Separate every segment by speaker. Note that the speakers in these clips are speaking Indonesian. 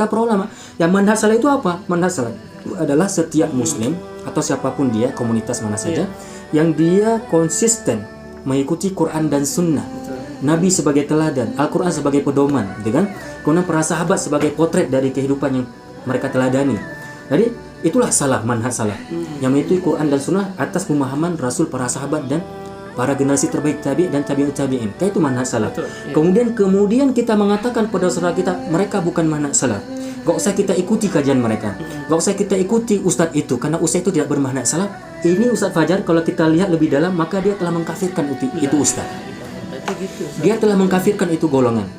Speaker 1: Kata para ulama, yang manhaj salaf itu apa? Manhaj salaf itu adalah setiap muslim atau siapapun dia, komunitas mana saja, yang dia konsisten mengikuti Quran dan Sunnah. Nabi sebagai teladan, Al-Quran sebagai pedoman, gitu kan? Kemudian para sahabat sebagai potret dari kehidupan yang mereka teladani. Jadi itulah salaf, manhaj salaf, yang mengikuti Quran dan Sunnah atas pemahaman Rasul, para sahabat dan para generasi terbaik tabi' dan tabi'ut tabi'in. Itu manhaj salaf. Kemudian kita mengatakan pada saudara kita, mereka bukan manhaj salaf. Gak usah kita ikuti kajian mereka, gak usah kita ikuti ustadz itu, karena ustadz itu tidak bermanhaj salaf. Ini Ustadz Fajar, kalau kita lihat lebih dalam, maka dia telah mengkafirkan itu ustadz. Dia telah mengkafirkan itu golongan,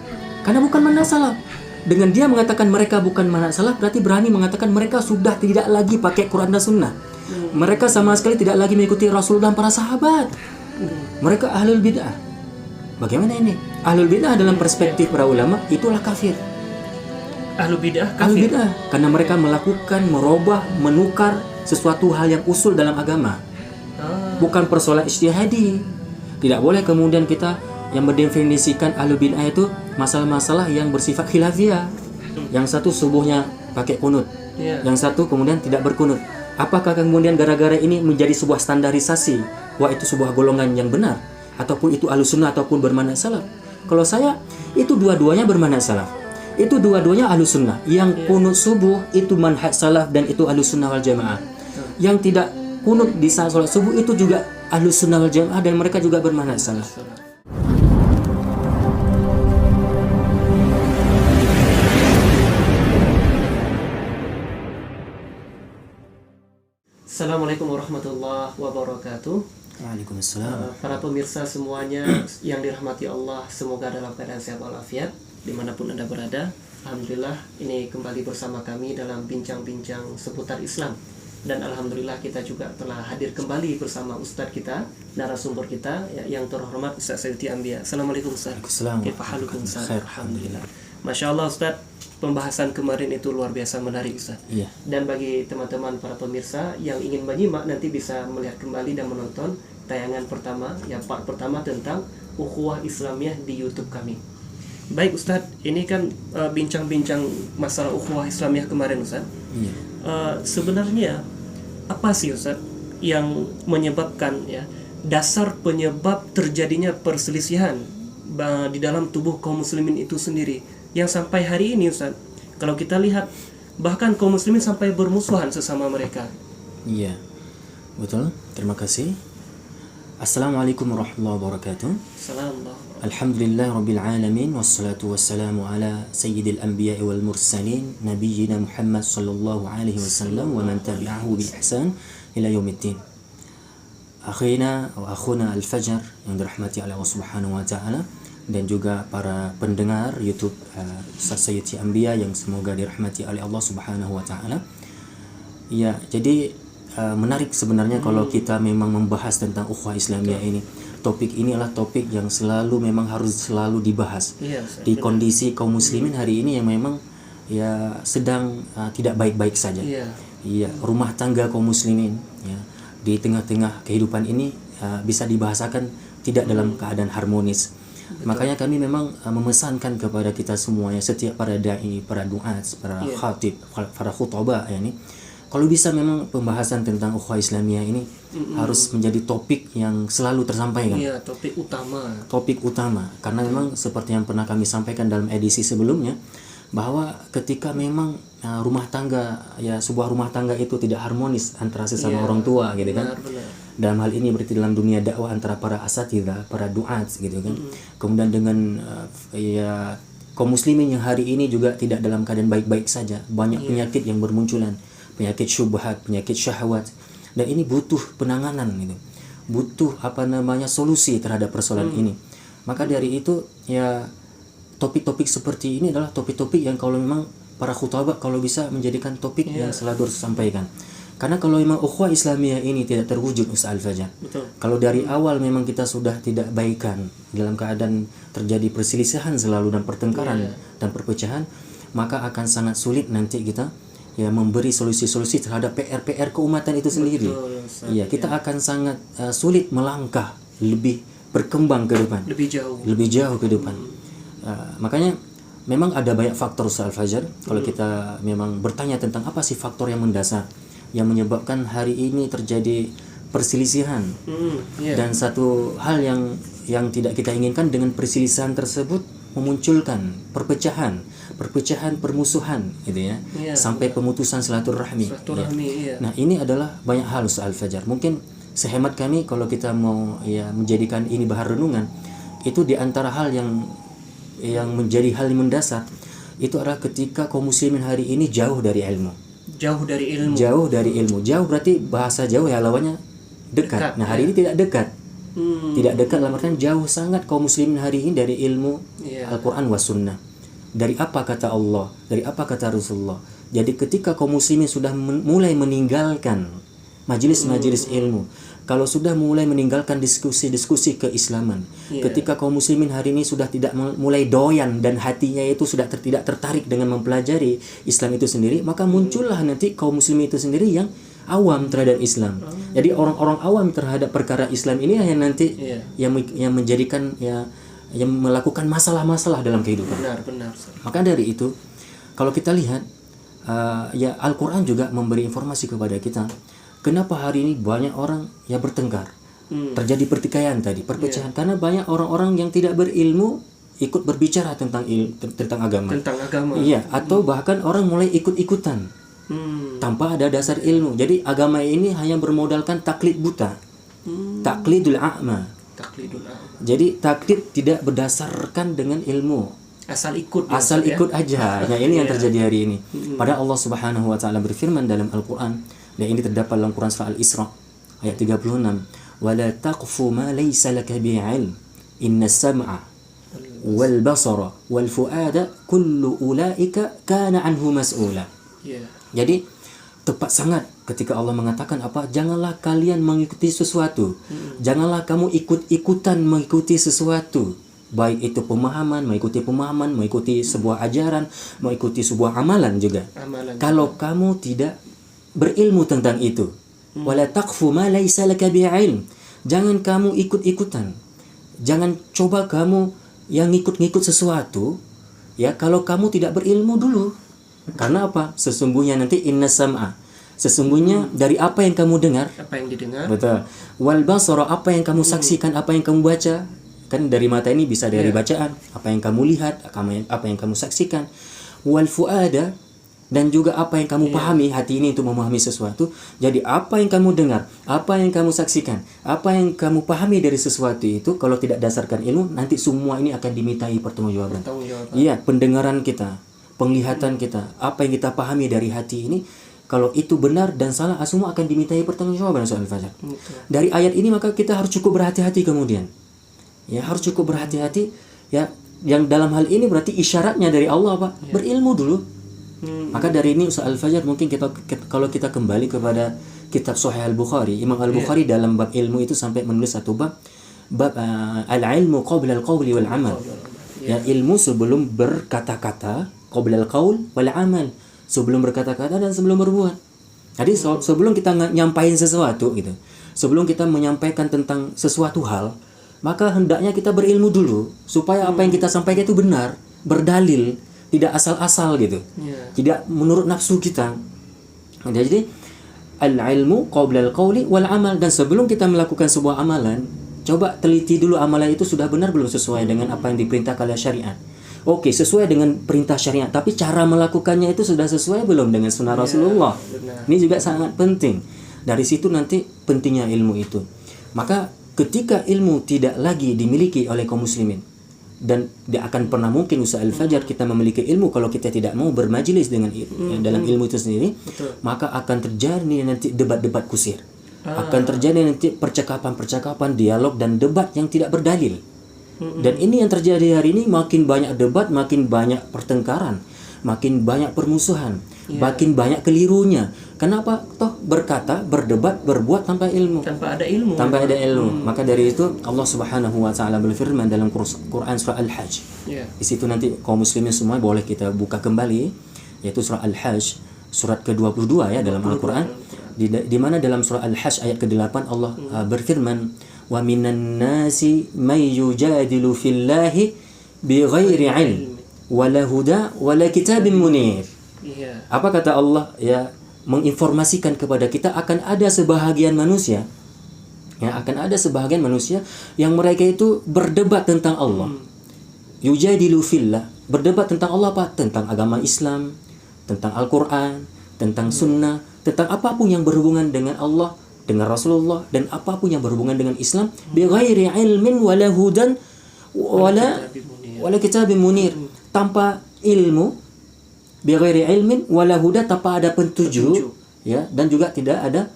Speaker 1: karena bukan manhaj salaf. Dengan dia mengatakan mereka bukan manhaj salaf, berarti berani mengatakan mereka sudah tidak lagi pakai Quran dan Sunnah. Mereka sama sekali tidak lagi mengikuti Rasulullah dan para sahabat. Mereka ahlul bid'ah. Bagaimana ini? Ahlul bid'ah dalam perspektif para ulama itulah kafir.
Speaker 2: Ahlul bid'ah kafir.
Speaker 1: Ahlul bid'ah karena mereka melakukan, merubah, menukar sesuatu hal yang usul dalam agama. Bukan persoalan ijtihadi. Tidak boleh kemudian kita yang mendefinisikan ahlul bid'ah itu masalah-masalah yang bersifat khilafiyah. Yang satu subuhnya pakai kunut, yang satu kemudian tidak berkunut. Apakah kemudian gara-gara ini menjadi sebuah standarisasi, wah itu sebuah golongan yang benar, ataupun itu ahlus sunnah ataupun bermanhaj salaf? Kalau saya, itu dua-duanya bermanhaj salaf. Itu dua-duanya ahlus sunnah. Yang kunut subuh itu manhaj salaf dan itu ahlus sunnah wal jamaah. Yang tidak kunut di saat sholat subuh itu juga ahlus sunnah wal jamaah dan mereka juga bermanhaj salaf.
Speaker 2: Assalamualaikum warahmatullahi wabarakatuh.
Speaker 1: Waalaikumsalam.
Speaker 2: Para pemirsa semuanya yang dirahmati Allah, semoga dalam keadaan sehat walafiat dimanapun Anda berada. Alhamdulillah, ini kembali bersama kami dalam bincang-bincang seputar Islam. Dan alhamdulillah kita juga telah hadir kembali bersama Ustadz kita, narasumber kita yang terhormat Ustadz Sayyidi Ambia. Assalamualaikum Ustadz.
Speaker 1: Waalaikumsalam.
Speaker 2: Alhamdulillah. Masya Allah Ustadz, pembahasan kemarin itu luar biasa menarik Ustaz.
Speaker 1: Iya.
Speaker 2: Dan bagi teman-teman para pemirsa yang ingin menyimak, nanti bisa melihat kembali dan menonton tayangan pertama, yang part pertama tentang ukhuwah Islamiyah di YouTube kami. Baik Ustaz, ini kan bincang-bincang masalah ukhuwah Islamiyah kemarin Ustaz.
Speaker 1: Iya.
Speaker 2: Sebenarnya apa sih Ustaz yang menyebabkan dasar penyebab terjadinya perselisihan di dalam tubuh kaum muslimin itu sendiri? Yang sampai hari ini Ustaz, kalau kita lihat bahkan kaum muslimin sampai bermusuhan sesama mereka.
Speaker 1: Iya, betul. Terima kasih. Assalamualaikum warahmatullahi wabarakatuh.
Speaker 2: Assalamualaikum.
Speaker 1: Alhamdulillah rabbil alamin, wassalatu wassalamu ala sayyidil anbiya'i wal mursalin, nabiyyina Muhammad sallallahu alaihi wasallam wa man tabi'ahu bi ihsan ila yaumiddin. Akhina wa akhuna al-Fajar yang dirahmati oleh Allah Subhanahu wa taala, dan juga para pendengar YouTube Sayyidi Ambia yang semoga dirahmati oleh Allah Subhanahu wa taala. Ya, jadi menarik sebenarnya kalau kita memang membahas tentang ukhuwah Islamiyah ini. Topik ini adalah topik yang selalu memang harus selalu dibahas. Di kondisi kaum muslimin hari ini yang memang sedang tidak baik-baik saja. Iya, rumah tangga kaum muslimin di tengah-tengah kehidupan ini bisa dibahasakan tidak dalam keadaan harmonis. Betul. Makanya kami memang memesankan kepada kita semuanya, setiap para dai, para duat, para khatib, para khutbah kalau bisa memang pembahasan tentang ukhuwah Islamiyah ini harus menjadi topik yang selalu tersampaikan.
Speaker 2: Iya, topik utama.
Speaker 1: Topik utama, karena memang seperti yang pernah kami sampaikan dalam edisi sebelumnya, bahwa ketika memang rumah tangga, sebuah rumah tangga itu tidak harmonis antara sesama orang tua gitu kan.
Speaker 2: Benar.
Speaker 1: Dalam hal ini berarti dalam dunia dakwah antara para asatidzah, para duat gitu kan. Kemudian dengan kaum muslimin yang hari ini juga tidak dalam keadaan baik-baik saja. Banyak penyakit yang bermunculan, penyakit syubhat, penyakit syahwat. Dan ini butuh penanganan gitu. Butuh solusi terhadap persoalan ini. Maka dari itu topik-topik seperti ini adalah topik-topik yang kalau memang para khutbah kalau bisa menjadikan topik yang selalu harus disampaikan. Karena kalau memang ukhuwah Islamiyah ini tidak terwujud Ustaz Al-Fajar, kalau dari awal memang kita sudah tidak baikan, dalam keadaan terjadi perselisihan selalu dan pertengkaran dan perpecahan, maka akan sangat sulit nanti kita memberi solusi-solusi terhadap PR-PR keumatan itu sendiri. Kita akan sangat sulit melangkah lebih berkembang ke depan, lebih jauh ke depan. Makanya memang ada banyak faktor Ustaz Al-Fajar. Kalau kita memang bertanya tentang apa sih faktor yang mendasar yang menyebabkan hari ini terjadi perselisihan. Dan satu hal yang tidak kita inginkan dengan perselisihan tersebut memunculkan perpecahan, permusuhan gitu ya. Sampai pemutusan silaturahmi. Nah, ini adalah banyak hal Ustaz Al-Fajar. Mungkin sehemat kami kalau kita mau menjadikan ini bahan renungan, itu di antara hal yang menjadi hal yang mendasar itu adalah ketika kaum muslimin hari ini jauh dari ilmu. Jauh Jauh berarti bahasa jauh ya lawannya dekat. Nah, hari ini tidak dekat. Tidak dekat dalam artian jauh sangat kaum muslimin hari ini dari ilmu Al-Qur'an was sunnah. Dari apa kata Allah, dari apa kata Rasulullah. Jadi ketika kaum muslimin sudah mulai meninggalkan majelis-majelis ilmu, kalau sudah mulai meninggalkan diskusi-diskusi keislaman, ketika kaum muslimin hari ini sudah tidak mulai doyan dan hatinya itu sudah tidak tertarik dengan mempelajari Islam itu sendiri, maka muncullah nanti kaum muslimin itu sendiri yang awam terhadap Islam. Jadi orang-orang awam terhadap perkara Islam ini yang nanti yang menjadikan yang melakukan masalah-masalah dalam kehidupan. Benar. Maka dari itu kalau kita lihat Al-Qur'an juga memberi informasi kepada kita. Kenapa hari ini banyak orang yang bertengkar? Terjadi pertikaian tadi, perpecahan karena banyak orang-orang yang tidak berilmu ikut berbicara tentang agama. Iya, atau bahkan orang mulai ikut-ikutan. Tanpa ada dasar ilmu. Jadi agama ini hanya bermodalkan taklid buta. Taklidul a'ma. Jadi taklid tidak berdasarkan dengan ilmu. Asal ikut aja. Nah, ini yang terjadi hari ini. Padahal Allah Subhanahu wa taala berfirman dalam Al-Qur'an, dan ini terdapat dalam Quran surah Al-Isra ayat 36, wala taqfu ma laysa laka bihi ilm innas sam'a wal basara wal fuada kullu ulaika kana anhu mas'ula. Jadi tepat sangat ketika Allah mengatakan apa? Janganlah kalian mengikuti sesuatu. Janganlah kamu ikut-ikutan mengikuti sesuatu. Baik itu mengikuti sebuah ajaran, mengikuti sebuah amalan juga. Kalau kamu tidak berilmu tentang itu. Wala taqfu ma laysa laka bihi ilm. Jangan kamu ikut-ikutan. Jangan coba kamu yang ngikut-ngikut sesuatu kalau kamu tidak berilmu dulu. Karena apa? Sesungguhnya nanti innas sam'a. Sesungguhnya dari apa yang kamu dengar, betul. Wal basara, apa yang kamu saksikan, apa yang kamu baca. Kan dari mata ini bisa dari bacaan, apa yang kamu lihat, apa yang kamu saksikan. Wal fuada, dan juga apa yang kamu pahami, hati ini untuk memahami sesuatu. Jadi apa yang kamu dengar, apa yang kamu saksikan, apa yang kamu pahami dari sesuatu itu, kalau tidak dasarkan ilmu, nanti semua ini akan dimintai pertanggungjawaban. Iya, pendengaran kita, penglihatan kita, apa yang kita pahami dari hati ini, kalau itu benar dan salah, semua akan dimintai pertanggungjawaban. Soal Al-Fajar. Dari ayat ini maka kita harus cukup berhati-hati kemudian. Harus cukup berhati-hati. Yang dalam hal ini berarti isyaratnya dari Allah apa? Berilmu dulu. Maka dari ini Ustaz Al-Fajar mungkin kalau kita kembali kepada kitab Sahih Al-Bukhari, Imam Al-Bukhari dalam bab ilmu itu sampai menulis satu bab al-ilmu qabla al-qawli wal amal. Ilmu sebelum berkata-kata, qabla al-qawl wal amal, sebelum berkata-kata dan sebelum berbuat. Jadi sebelum kita nyampaikan sesuatu gitu, sebelum kita menyampaikan tentang sesuatu hal, maka hendaknya kita berilmu dulu supaya apa yang kita sampaikan itu benar, berdalil, tidak asal-asal gitu. Tidak menurut nafsu kita. Jadi al-ilmu qabla al-qawli wal amal, dan sebelum kita melakukan sebuah amalan, coba teliti dulu amalan itu sudah benar belum sesuai dengan apa yang diperintahkan oleh syariat. Oke, sesuai dengan perintah syariat, tapi cara melakukannya itu sudah sesuai belum dengan sunnah Rasulullah. Ini juga sangat penting. Dari situ nanti pentingnya ilmu itu. Maka ketika ilmu tidak lagi dimiliki oleh kaum muslimin, dan tidak akan pernah mungkin Ustaz Al-Fajar kita memiliki ilmu kalau kita tidak mau bermajelis dengan dalam ilmu itu sendiri. Maka akan terjadi nanti debat-debat kusir. Akan terjadi nanti percakapan-percakapan, dialog dan debat yang tidak berdalil. Dan ini yang terjadi hari ini, makin banyak debat, makin banyak pertengkaran, makin banyak permusuhan, makin banyak kelirunya. Kenapa? Toh berkata, berdebat, berbuat tanpa ilmu. Tanpa ada ilmu. Maka dari itu Allah Subhanahu wa taala berfirman dalam Quran surah Al-Hajj. Di situ nanti kaum muslimin semua boleh kita buka kembali, yaitu surah Al-Hajj, surat ke-22 dalam Al-Qur'an. Di mana dalam surah Al-Hajj ayat ke-8 Allah berfirman, wa minan nasi may yujadilu fillahi bighairi ilm wala huda wala kitabim munir.
Speaker 2: Iya.
Speaker 1: Apa kata Allah? Ya, menginformasikan kepada kita akan ada sebahagian manusia, ya, akan ada sebahagian manusia yang mereka itu berdebat tentang Allah. Yujadilu fillah, berdebat tentang Allah apa? Tentang agama Islam, tentang Al-Qur'an, tentang sunnah, tentang apapun yang berhubungan dengan Allah, dengan Rasulullah, dan apapun yang berhubungan dengan Islam, bighairi ilmin wala hudan wala kitabim munir, tanpa ilmu, bighairi ilmin wala huda, tanpa ada petunjuk, ya, dan juga tidak ada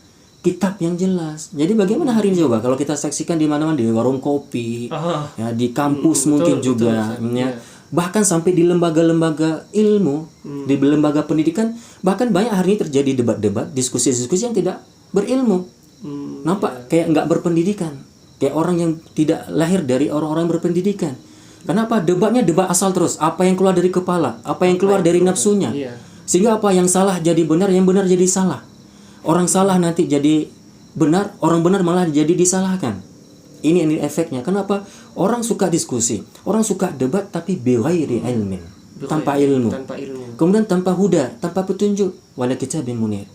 Speaker 1: kitab yang jelas. Jadi bagaimana hari ini coba kalau kita saksikan di mana-mana, di warung kopi, ya, di kampus mungkin juga, ya. Bahkan sampai di lembaga-lembaga ilmu, di lembaga pendidikan, bahkan banyak hari ini terjadi debat-debat, diskusi-diskusi yang tidak berilmu. Nampak kayak nggak berpendidikan, kayak orang yang tidak lahir dari orang-orang berpendidikan. Kenapa? Debatnya debat asal terus, apa yang keluar dari kepala, apa yang keluar dari nafsunya, sehingga apa yang salah jadi benar, yang benar jadi salah. Orang salah nanti jadi benar, orang benar malah jadi disalahkan. Ini efeknya. Kenapa? Orang suka diskusi, orang suka debat, tapi bighairi ilmin, tanpa ilmu. Kemudian tanpa huda, tanpa petunjuk, wala kitabim munir,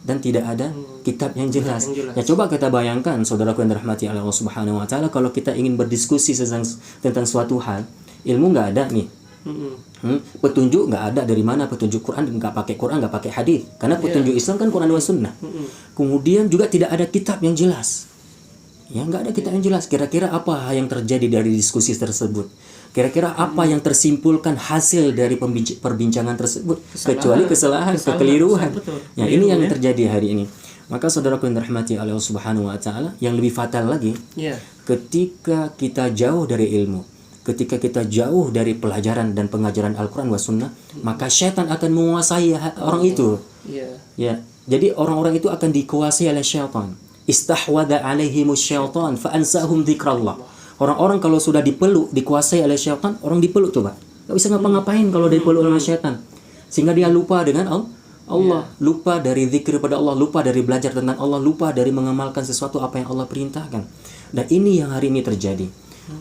Speaker 1: dan tidak ada kitab yang jelas. Ya, coba kita bayangkan, saudaraku yang dirahmati Allah Subhanahu wa taala, kalau kita ingin berdiskusi tentang suatu hal, ilmu nggak ada nih. Petunjuk nggak ada. Dari mana petunjuk? Quran nggak pakai Quran, nggak pakai hadis, karena petunjuk Islam kan Quran dan Sunnah. Kemudian juga tidak ada kitab yang jelas. Ya, nggak ada kitab yang jelas. Kira-kira apa yang terjadi dari diskusi tersebut? Kira-kira apa yang tersimpulkan hasil dari perbincangan tersebut? Kecuali kesalahan, kekeliruan. Ya, ini yang terjadi hari ini. Maka saudaraku yang dirahmati Allah Subhanahu wa taala, yang lebih fatal lagi, ketika kita jauh dari ilmu, ketika kita jauh dari pelajaran dan pengajaran Al-Quran wa Sunnah, maka syaitan akan menguasai orang itu. Ya, jadi orang-orang itu akan dikuasai oleh syaitan. Istahwadha alaihimus syaitan fa ansahum dzikrallah. Orang-orang kalau sudah dipeluk, dikuasai oleh syaitan, orang dipeluk coba, nggak bisa ngapa-ngapain kalau dipeluk oleh syaitan, sehingga dia lupa dengan Allah, lupa dari zikir pada Allah, lupa dari belajar tentang Allah, lupa dari mengamalkan sesuatu apa yang Allah perintahkan. Dan ini yang hari ini terjadi.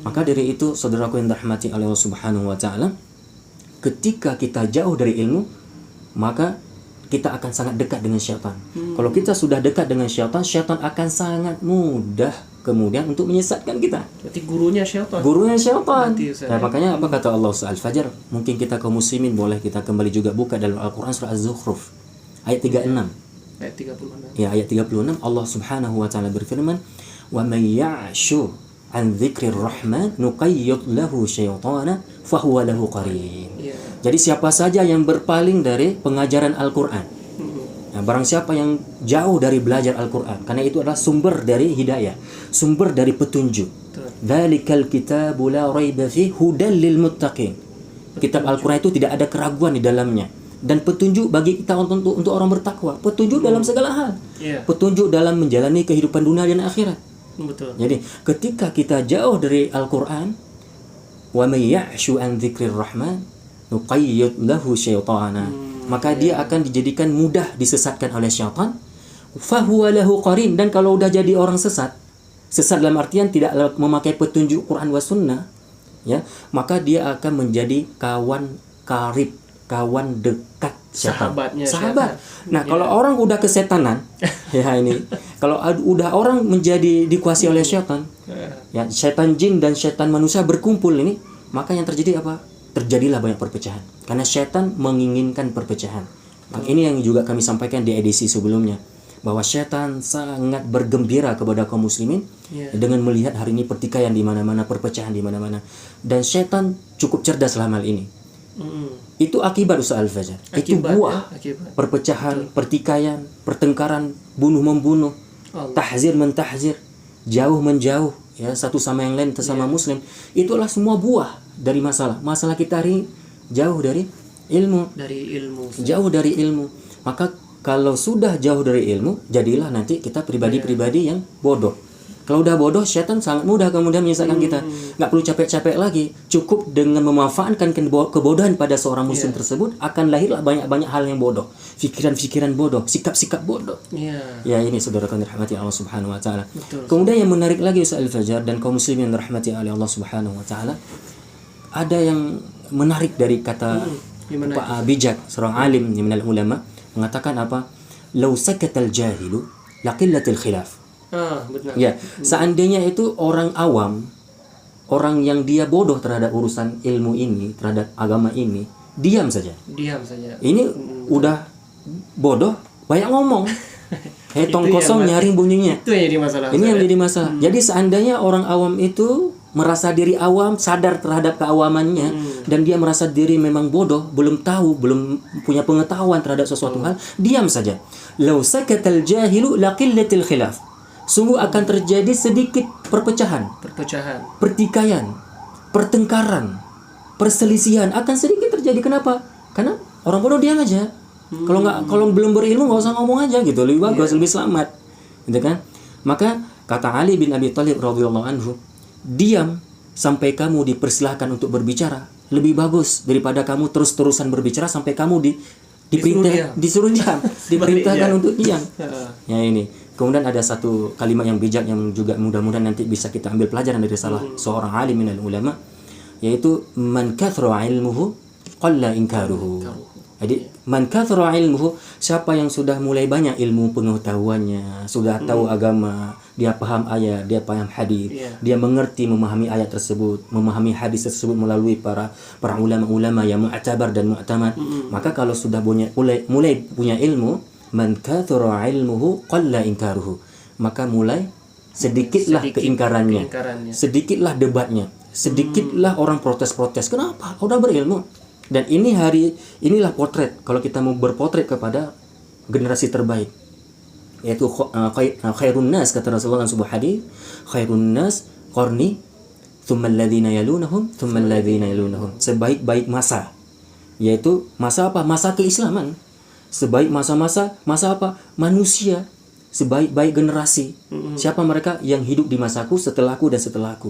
Speaker 1: Maka dari itu, saudaraku yang dirahmati Allah Subhanahu wa taala, ketika kita jauh dari ilmu, maka kita akan sangat dekat dengan syaitan. Kalau kita sudah dekat dengan syaitan, syaitan akan sangat mudah kemudian untuk menyesatkan kita.
Speaker 2: Berarti gurunya syaitan.
Speaker 1: Nah, makanya apa kata Allah Al-Fajr? Mungkin kita kaum muslimin boleh kita kembali juga buka dalam Al-Quran surah Az-Zukhruf ayat 36.
Speaker 2: Ayat 36.
Speaker 1: Ya, ayat 36 Allah Subhanahu wa taala berfirman, "Wa may ya'shu an dzikrir rahman nuqayyid lahu syaitana fahuwa lahu qarin." Jadi siapa saja yang berpaling dari pengajaran Al-Quran, nah, barang siapa yang jauh dari belajar Al-Quran, karena itu adalah sumber dari hidayah, sumber dari petunjuk. Dzalikal kitabu la raiba fihi hudal lil muttaqin. Kitab Al-Quran itu tidak ada keraguan di dalamnya, dan petunjuk bagi kita untuk orang bertakwa. Petunjuk dalam segala hal. Petunjuk dalam menjalani kehidupan dunia dan akhirat. Jadi ketika kita jauh dari Al-Quran, wa may ya'shu an dzikrir rahman nuqayyid lahu syaitana, maka dia akan dijadikan mudah disesatkan oleh syaitan. Fahuwa lahu qarin, dan kalau udah jadi orang sesat dalam artian tidak memakai petunjuk Quran wa Sunnah, ya, maka dia akan menjadi kawan karib, kawan dekat syaitan. Sahabat. Nah, kalau orang udah kesetanan, ya ini, kalau udah orang menjadi dikuasai oleh syaitan, ya, syaitan jin dan syaitan manusia berkumpul ini, maka yang terjadi apa? Terjadilah banyak perpecahan, karena syaitan menginginkan perpecahan. Nah, ini yang juga kami sampaikan di edisi sebelumnya, bahwa syaitan sangat bergembira kepada kaum muslimin dengan melihat hari ini pertikaian di mana-mana, perpecahan di mana-mana, dan syaitan cukup cerdas dalam hal ini. Itu akibat Ustaz Al-Fajr. Itu buah perpecahan, pertikaian, pertengkaran, bunuh-membunuh, tahzir mentahzir, jauh menjauh, ya, satu sama yang lain, sesama muslim. Itulah semua buah dari masalah kita hari ini, jauh dari ilmu, jauh dari ilmu. Maka kalau sudah jauh dari ilmu, jadilah nanti kita pribadi-pribadi yang bodoh. Kalau udah bodoh, syaitan sangat mudah kemudian menyesatkan kita. Nggak perlu capek-capek lagi, cukup dengan memanfaatkan kebodohan pada seorang muslim tersebut, akan lahirlah banyak-banyak hal yang bodoh, pikiran-pikiran bodoh, sikap-sikap bodoh. Ya, ini saudara yang dirahmati Allah Subhanahu wa taala. Kemudian yang menarik lagi Ustaz Al-Fajr dan kaum muslimin yang dirahmati oleh Allah Subhanahu wa taala, ada yang menarik dari kata
Speaker 2: Gimana?
Speaker 1: Pak bijak seorang alim minal ulama mengatakan apa? Lau sakatal jahilu laqillatil khilaf.
Speaker 2: Benar.
Speaker 1: Ya, seandainya itu orang awam, orang yang dia bodoh terhadap urusan ilmu ini, terhadap agama ini, diam saja.
Speaker 2: Diam saja.
Speaker 1: Ini udah bodoh, banyak ngomong. Hetong
Speaker 2: Itu
Speaker 1: kosong
Speaker 2: yang
Speaker 1: nyaring bunyinya.
Speaker 2: Itu yang jadi masalah.
Speaker 1: Ini yang jadi masalah. Jadi seandainya orang awam itu merasa diri awam, sadar terhadap keawamannya, dan dia merasa diri memang bodoh, belum tahu, belum punya pengetahuan terhadap sesuatu hal, diam saja. Lau sakatal jahilu laqillatil khilaf. Sungguh akan terjadi sedikit perpecahan, pertikaian, pertengkaran, perselisihan akan sedikit terjadi. Kenapa? Karena orang bodoh diam aja. Kalau belum berilmu nggak usah ngomong aja gitu, lebih bagus, lebih selamat, gitu kan? Maka kata Ali bin Abi Thalib radhiyallahu anhu, diam sampai kamu dipersilahkan untuk berbicara lebih bagus daripada kamu terus-terusan berbicara sampai kamu disuruh diam, diperintahkan untuk diam. Ya ini. Kemudian ada satu kalimat yang bijak yang juga mudah-mudahan nanti bisa kita ambil pelajaran dari salah seorang alim minal ulama, yaitu man kathra ilmuhu qalla inkaruhu. Jadi man kathra ilmuhu, siapa yang sudah mulai banyak ilmu pengetahuannya, sudah tahu agama, dia paham ayat, dia paham hadis, dia mengerti memahami ayat tersebut, memahami hadis tersebut melalui para ulama-ulama yang mu'tabar dan mu'tamad. Maka kalau sudah mulai punya ilmu, man kathra ilmuhu qalla inkaruhu, maka mulai sedikitlah keingkarannya, sedikitlah debatnya, sedikitlah orang protes-protes. Kenapa? Udah berilmu. Dan inilah potret, kalau kita mau berpotret kepada generasi terbaik, yaitu khairun nas, kata Rasulullah dalam sebuah hadis, khairun nas qarni thumma alladhina yalunahum thumma alladhina yalunahum. Sebaik-baik masa, yaitu masa apa? Masa keislaman. Sebaik masa apa? Manusia. Sebaik-baik generasi. Siapa mereka? Yang hidup di masaku, setelahku dan setelahku.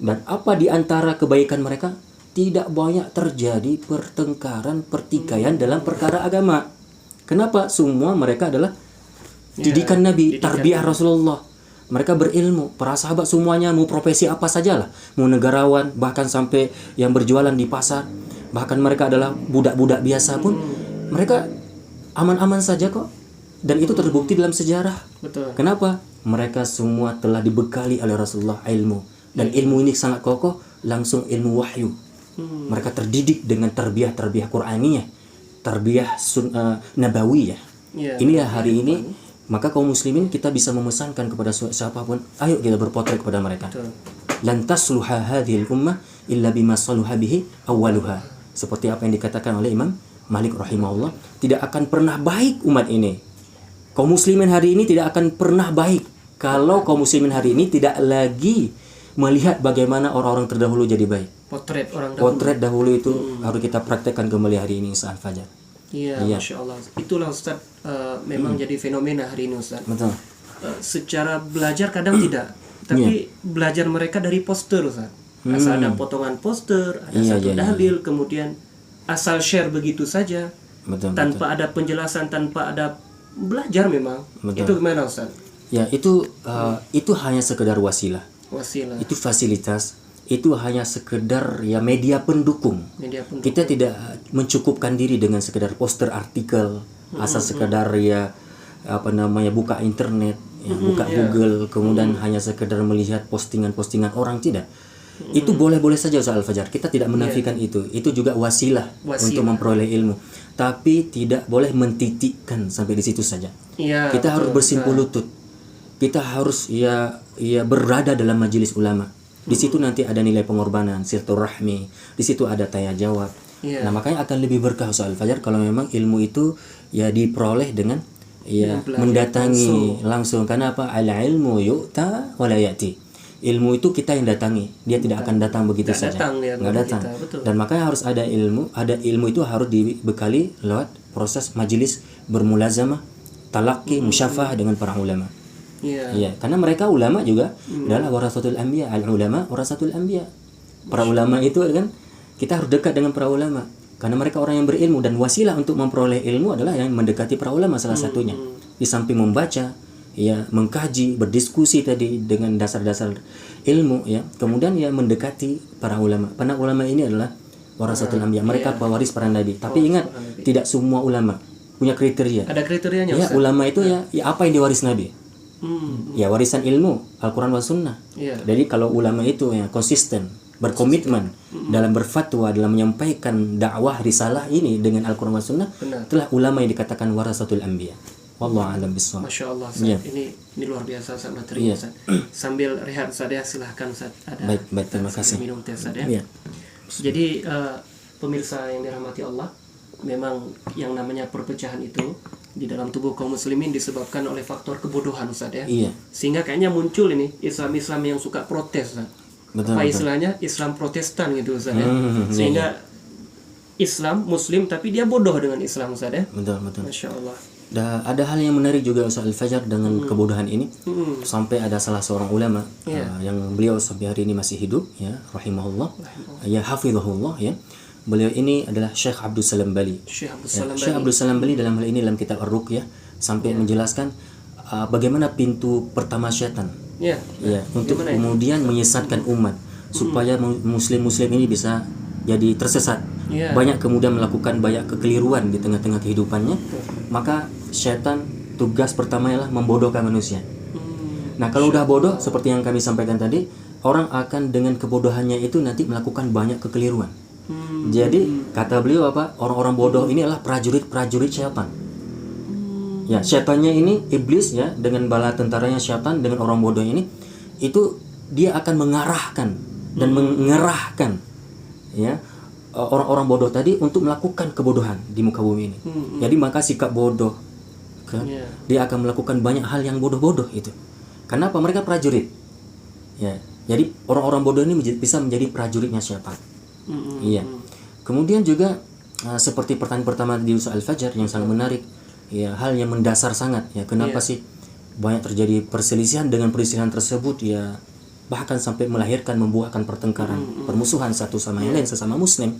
Speaker 1: Dan apa di antara kebaikan mereka? Tidak banyak terjadi pertengkaran, pertikaian dalam perkara agama. Kenapa? Semua mereka adalah didikan Nabi, tarbiyah Rasulullah. Mereka berilmu, para sahabat semuanya mau profesi apa sajalah, mau negarawan, bahkan sampai yang berjualan di pasar, bahkan mereka adalah budak-budak biasa pun, mereka aman-aman saja kok. Dan itu terbukti dalam sejarah.
Speaker 2: Betul.
Speaker 1: Kenapa? Mereka semua telah dibekali oleh Rasulullah ilmu, dan ilmu ini sangat kokoh, langsung ilmu wahyu. Mereka terdidik dengan tarbiyah Qur'aniyah, tarbiyah nabawiyah. Inilah hari ini, maka kaum muslimin kita bisa memesankan kepada siapapun, ayo kita berpotret kepada mereka. Lan tasluha hadhil ummah illa bima saluha bihi awwaluha. Seperti apa yang dikatakan oleh Imam Malik rahimahullah, tidak akan pernah baik umat ini. Kaum muslimin hari ini tidak akan pernah baik kalau kaum muslimin hari ini tidak lagi melihat bagaimana orang-orang terdahulu jadi baik. Potret dahulu itu harus kita praktekkan kembali hari ini saat fajar.
Speaker 2: Iya, Masya Allah. Itulah Ustaz, memang jadi fenomena hari ini Ustaz.
Speaker 1: Betul.
Speaker 2: Secara belajar kadang tidak, tapi belajar mereka dari poster Ustaz. Asal ada potongan poster, ada satu dalil, kemudian asal share begitu saja, tanpa ada penjelasan, tanpa ada belajar memang. Itu gimana Ustaz?
Speaker 1: Ya, itu hanya sekedar wasilah. Itu fasilitas. Itu hanya sekedar media pendukung. Kita tidak mencukupkan diri dengan sekedar poster artikel, asal sekedar buka internet, buka Google, kemudian hanya sekedar melihat postingan-postingan orang, tidak. Itu boleh-boleh saja Ustaz Al-Fajar. Kita tidak menafikan itu. Itu juga wasilah untuk memperoleh ilmu. Tapi tidak boleh mentitikkan sampai di situ saja. Kita harus bersimpul lutut. Kita harus berada dalam majelis ulama. Di situ nanti ada nilai pengorbanan, silaturahmi. Di situ ada tanya jawab. Nah, makanya akan lebih berkah Ustaz Al-Fajar kalau memang ilmu itu diperoleh dengan mendatangi langsung. Karena apa? Al-ilmu yu'ta wa la ya'ti. Ilmu itu kita yang datangi. Dia tidak akan datang begitu saja. Enggak datang. Dan makanya harus ada ilmu. Ada ilmu itu harus dibekali lewat proses majelis bermulazamah, talaqi, musyafah dengan para ulama. Karena mereka ulama juga adalah warasatul anbiya, al-ulama warasatul anbiya. Para ulama itu kan kita harus dekat dengan para ulama karena mereka orang yang berilmu, dan wasilah untuk memperoleh ilmu adalah yang mendekati para ulama salah satunya. Di samping membaca, mengkaji, berdiskusi tadi dengan dasar-dasar ilmu, kemudian mendekati para ulama. Para ulama ini adalah warasatul anbiya. Mereka pewaris para nabi. Tapi ingat,
Speaker 2: para nabi.
Speaker 1: tidak semua ulama punya kriteria.
Speaker 2: Ada kriterianya,
Speaker 1: Ya,
Speaker 2: Ustaz?
Speaker 1: ulama itu ya apa yang diwaris nabi? Ya warisan ilmu, Al-Quran wa Sunnah.
Speaker 2: Iya.
Speaker 1: Jadi kalau ulama itu ya konsisten, berkomitmen dalam berfatwa, dalam menyampaikan dakwah risalah ini dengan Al-Quran wa Sunnah,
Speaker 2: Benar.
Speaker 1: itulah ulama yang dikatakan warasatul anbiya. Wallahu a'lam bishawab.
Speaker 2: Masya Allah, Ustaz.
Speaker 1: Iya.
Speaker 2: Ini luar biasa, Ustaz, materinya,
Speaker 1: Iya.
Speaker 2: Ustaz. Sambil rehat, Ustaz, ya, silahkan, Ustaz. Ada
Speaker 1: Baik, terima
Speaker 2: sambil
Speaker 1: kasih.
Speaker 2: minum teh, Ustaz, ya.
Speaker 1: Iya.
Speaker 2: Jadi pemirsa yang dirahmati Allah, memang yang namanya perpecahan itu di dalam tubuh kaum muslimin disebabkan oleh faktor kebodohan, Ustaz, ya.
Speaker 1: Iya.
Speaker 2: Sehingga kayaknya muncul ini Islam-Islam yang suka protes, Ustaz.
Speaker 1: Betul,
Speaker 2: Apa
Speaker 1: betul.
Speaker 2: istilahnya? Islam Protestan gitu, Ustaz, ya.
Speaker 1: iya,
Speaker 2: Sehingga Islam Muslim tapi dia bodoh dengan Islam, Ustaz, ya.
Speaker 1: Betul, betul.
Speaker 2: Masya Allah.
Speaker 1: Ada hal yang menarik juga Ustaz Al-Fajar dengan kebodohan ini. Sampai ada salah seorang ulama yang beliau sampai hari ini masih hidup, ya, rahimahullah, ya hafizahullah, ya. Beliau ini adalah Syekh Abdul Salam Bali.
Speaker 2: Syekh Abdul
Speaker 1: Ya,
Speaker 2: Salam
Speaker 1: Syekh
Speaker 2: Bali.
Speaker 1: Abdul Salam Bali dalam hal ini dalam kitab Ar-Ruqyah sampai menjelaskan bagaimana pintu pertama syaitan,
Speaker 2: Ya.
Speaker 1: ya, untuk
Speaker 2: Gimana itu?
Speaker 1: kemudian menyesatkan umat supaya muslim-muslim ini bisa jadi tersesat.
Speaker 2: Ya.
Speaker 1: Banyak kemudian melakukan banyak kekeliruan di tengah-tengah kehidupannya. Maka syaitan tugas pertama ialah membodohkan manusia. Nah, kalau udah bodoh seperti yang kami sampaikan tadi, orang akan dengan kebodohannya itu nanti melakukan banyak kekeliruan. Jadi kata beliau apa? Orang-orang bodoh ini adalah prajurit-prajurit syaitan. Ya, syaitannya ini iblis, ya, dengan bala tentaranya syaitan dengan orang bodoh ini, itu dia akan mengarahkan dan mengerahkan, ya, orang-orang bodoh tadi untuk melakukan kebodohan di muka bumi ini. Jadi maka sikap bodoh, kan,
Speaker 2: Ya.
Speaker 1: dia akan melakukan banyak hal yang bodoh-bodoh itu. Kenapa? Mereka prajurit. Ya, jadi orang-orang bodoh ini bisa menjadi prajuritnya syaitan. Iya. Kemudian juga seperti pertanyaan pertama di Ustaz Al-Fajar yang sangat menarik, ya, hal yang mendasar sangat, ya, kenapa sih banyak terjadi perselisihan, dengan perselisihan tersebut ya bahkan sampai melahirkan, membuahkan pertengkaran, permusuhan satu sama yang lain sesama muslim.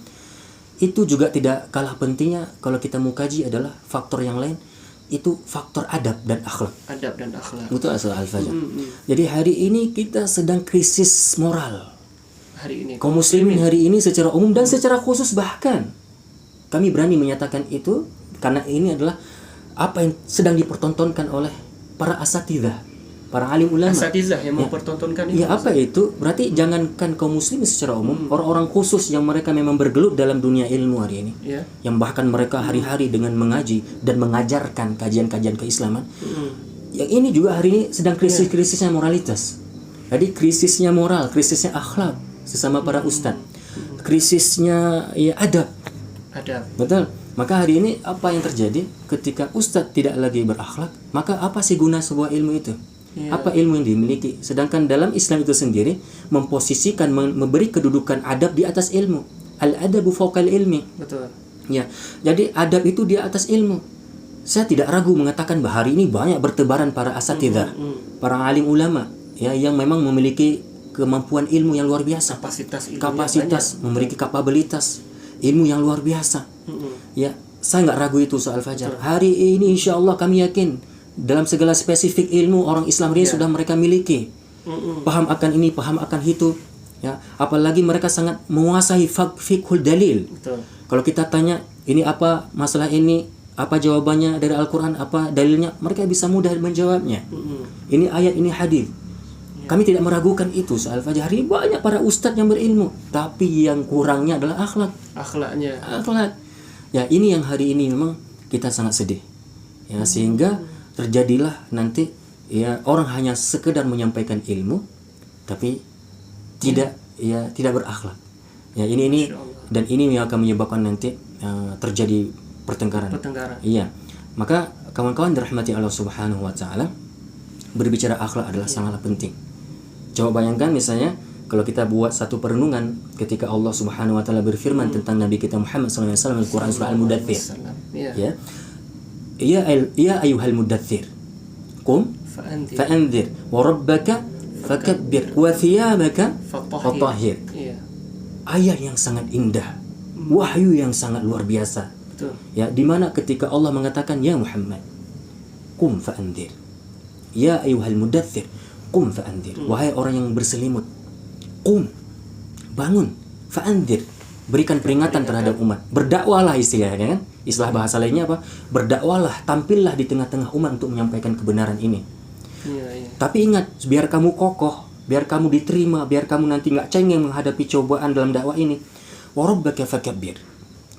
Speaker 1: Itu juga tidak kalah pentingnya kalau kita mau kaji adalah faktor yang lain, itu faktor adab dan akhlak.
Speaker 2: Adab dan akhlak.
Speaker 1: Itu asal Al-Fajar. Jadi hari ini kita sedang krisis moral.
Speaker 2: Hari ini
Speaker 1: Kaum muslimin hari ini secara umum dan secara khusus bahkan kami berani menyatakan itu karena ini adalah apa yang sedang dipertontonkan oleh para asatidzah, para alim ulama.
Speaker 2: asatizah yang mempertontonkan itu.
Speaker 1: Ya, apa itu? Berarti jangankan kaum muslimin secara umum, orang-orang khusus yang mereka memang bergelut dalam dunia ilmu hari ini,
Speaker 2: Ya.
Speaker 1: yang bahkan mereka hari-hari dengan mengaji dan mengajarkan kajian-kajian keislaman, yang ini juga hari ini sedang krisis-krisisnya moralitas. Jadi krisisnya moral, krisisnya akhlak sesama para ustadz, krisisnya ya adab.
Speaker 2: Adab.
Speaker 1: Betul. Maka hari ini apa yang terjadi ketika ustadz tidak lagi berakhlak, maka apa sih guna sebuah ilmu itu? Apa ilmu yang dimiliki? Sedangkan dalam Islam itu sendiri memposisikan, memberi kedudukan adab di atas ilmu. Al-adabu fawqal ilmi.
Speaker 2: Betul.
Speaker 1: Ya. Jadi adab itu di atas ilmu. Saya tidak ragu mengatakan bahwa hari ini banyak bertebaran para asatidzah, para alim ulama, ya, yang memang memiliki kemampuan ilmu yang luar biasa. Kapasitas, memiliki kapabilitas ilmu yang luar biasa. Ya, saya nggak ragu itu soal Fajar. Hari ini insya Allah kami yakin dalam segala spesifik ilmu orang Islam ini sudah mereka miliki. Paham akan ini, paham akan itu. Ya, apalagi mereka sangat menguasai fiqhul dalil.
Speaker 2: Betul.
Speaker 1: Kalau kita tanya ini apa masalah ini, apa jawabannya dari Al-Quran, apa dalilnya, mereka bisa mudah menjawabnya. Ini ayat, ini hadis. Kami tidak meragukan itu soal Fajar. Hari ini banyak para ustadz yang berilmu, tapi yang kurangnya adalah akhlak.
Speaker 2: Akhlaknya.
Speaker 1: Akhlak. Ya, ini yang hari ini memang kita sangat sedih. Ya, sehingga terjadilah nanti ya orang hanya sekedar menyampaikan ilmu, tapi tidak tidak berakhlak. Ya, ini dan ini yang akan menyebabkan nanti terjadi pertengkaran. Iya. Maka kawan-kawan dirahmati Allah Subhanahu wa taala, berbicara akhlak adalah sangatlah penting. Coba bayangkan misalnya kalau kita buat satu perenungan ketika Allah Subhanahu wa taala berfirman tentang Nabi kita Muhammad sallallahu alaihi wasallam Al-Qur'an surah Al-Mudaththir. Ya. Ya ayyuhal mudaththir. Qum fa'anzir wa rabbaka fakabbir wa thiyabaka fatahhir. Ayat yang sangat indah. Wahyu yang sangat luar biasa.
Speaker 2: Betul.
Speaker 1: Ya, di mana ketika Allah mengatakan ya Muhammad, qum fa'anzir. Ya ayyuhal mudaththir, qum fa'anzir. Wahai orang yang berselimut, qum, bangun, fa'anzir, berikan peringatan terhadap umat. Berdakwalah istilahnya kan. Istilah bahasa lainnya apa? Berdakwalah, tampillah di tengah-tengah umat untuk menyampaikan kebenaran ini. Tapi ingat, biar kamu kokoh, biar kamu diterima, biar kamu nanti nggak cengeng menghadapi cobaan dalam dakwah ini. Warabbaka fakabbir.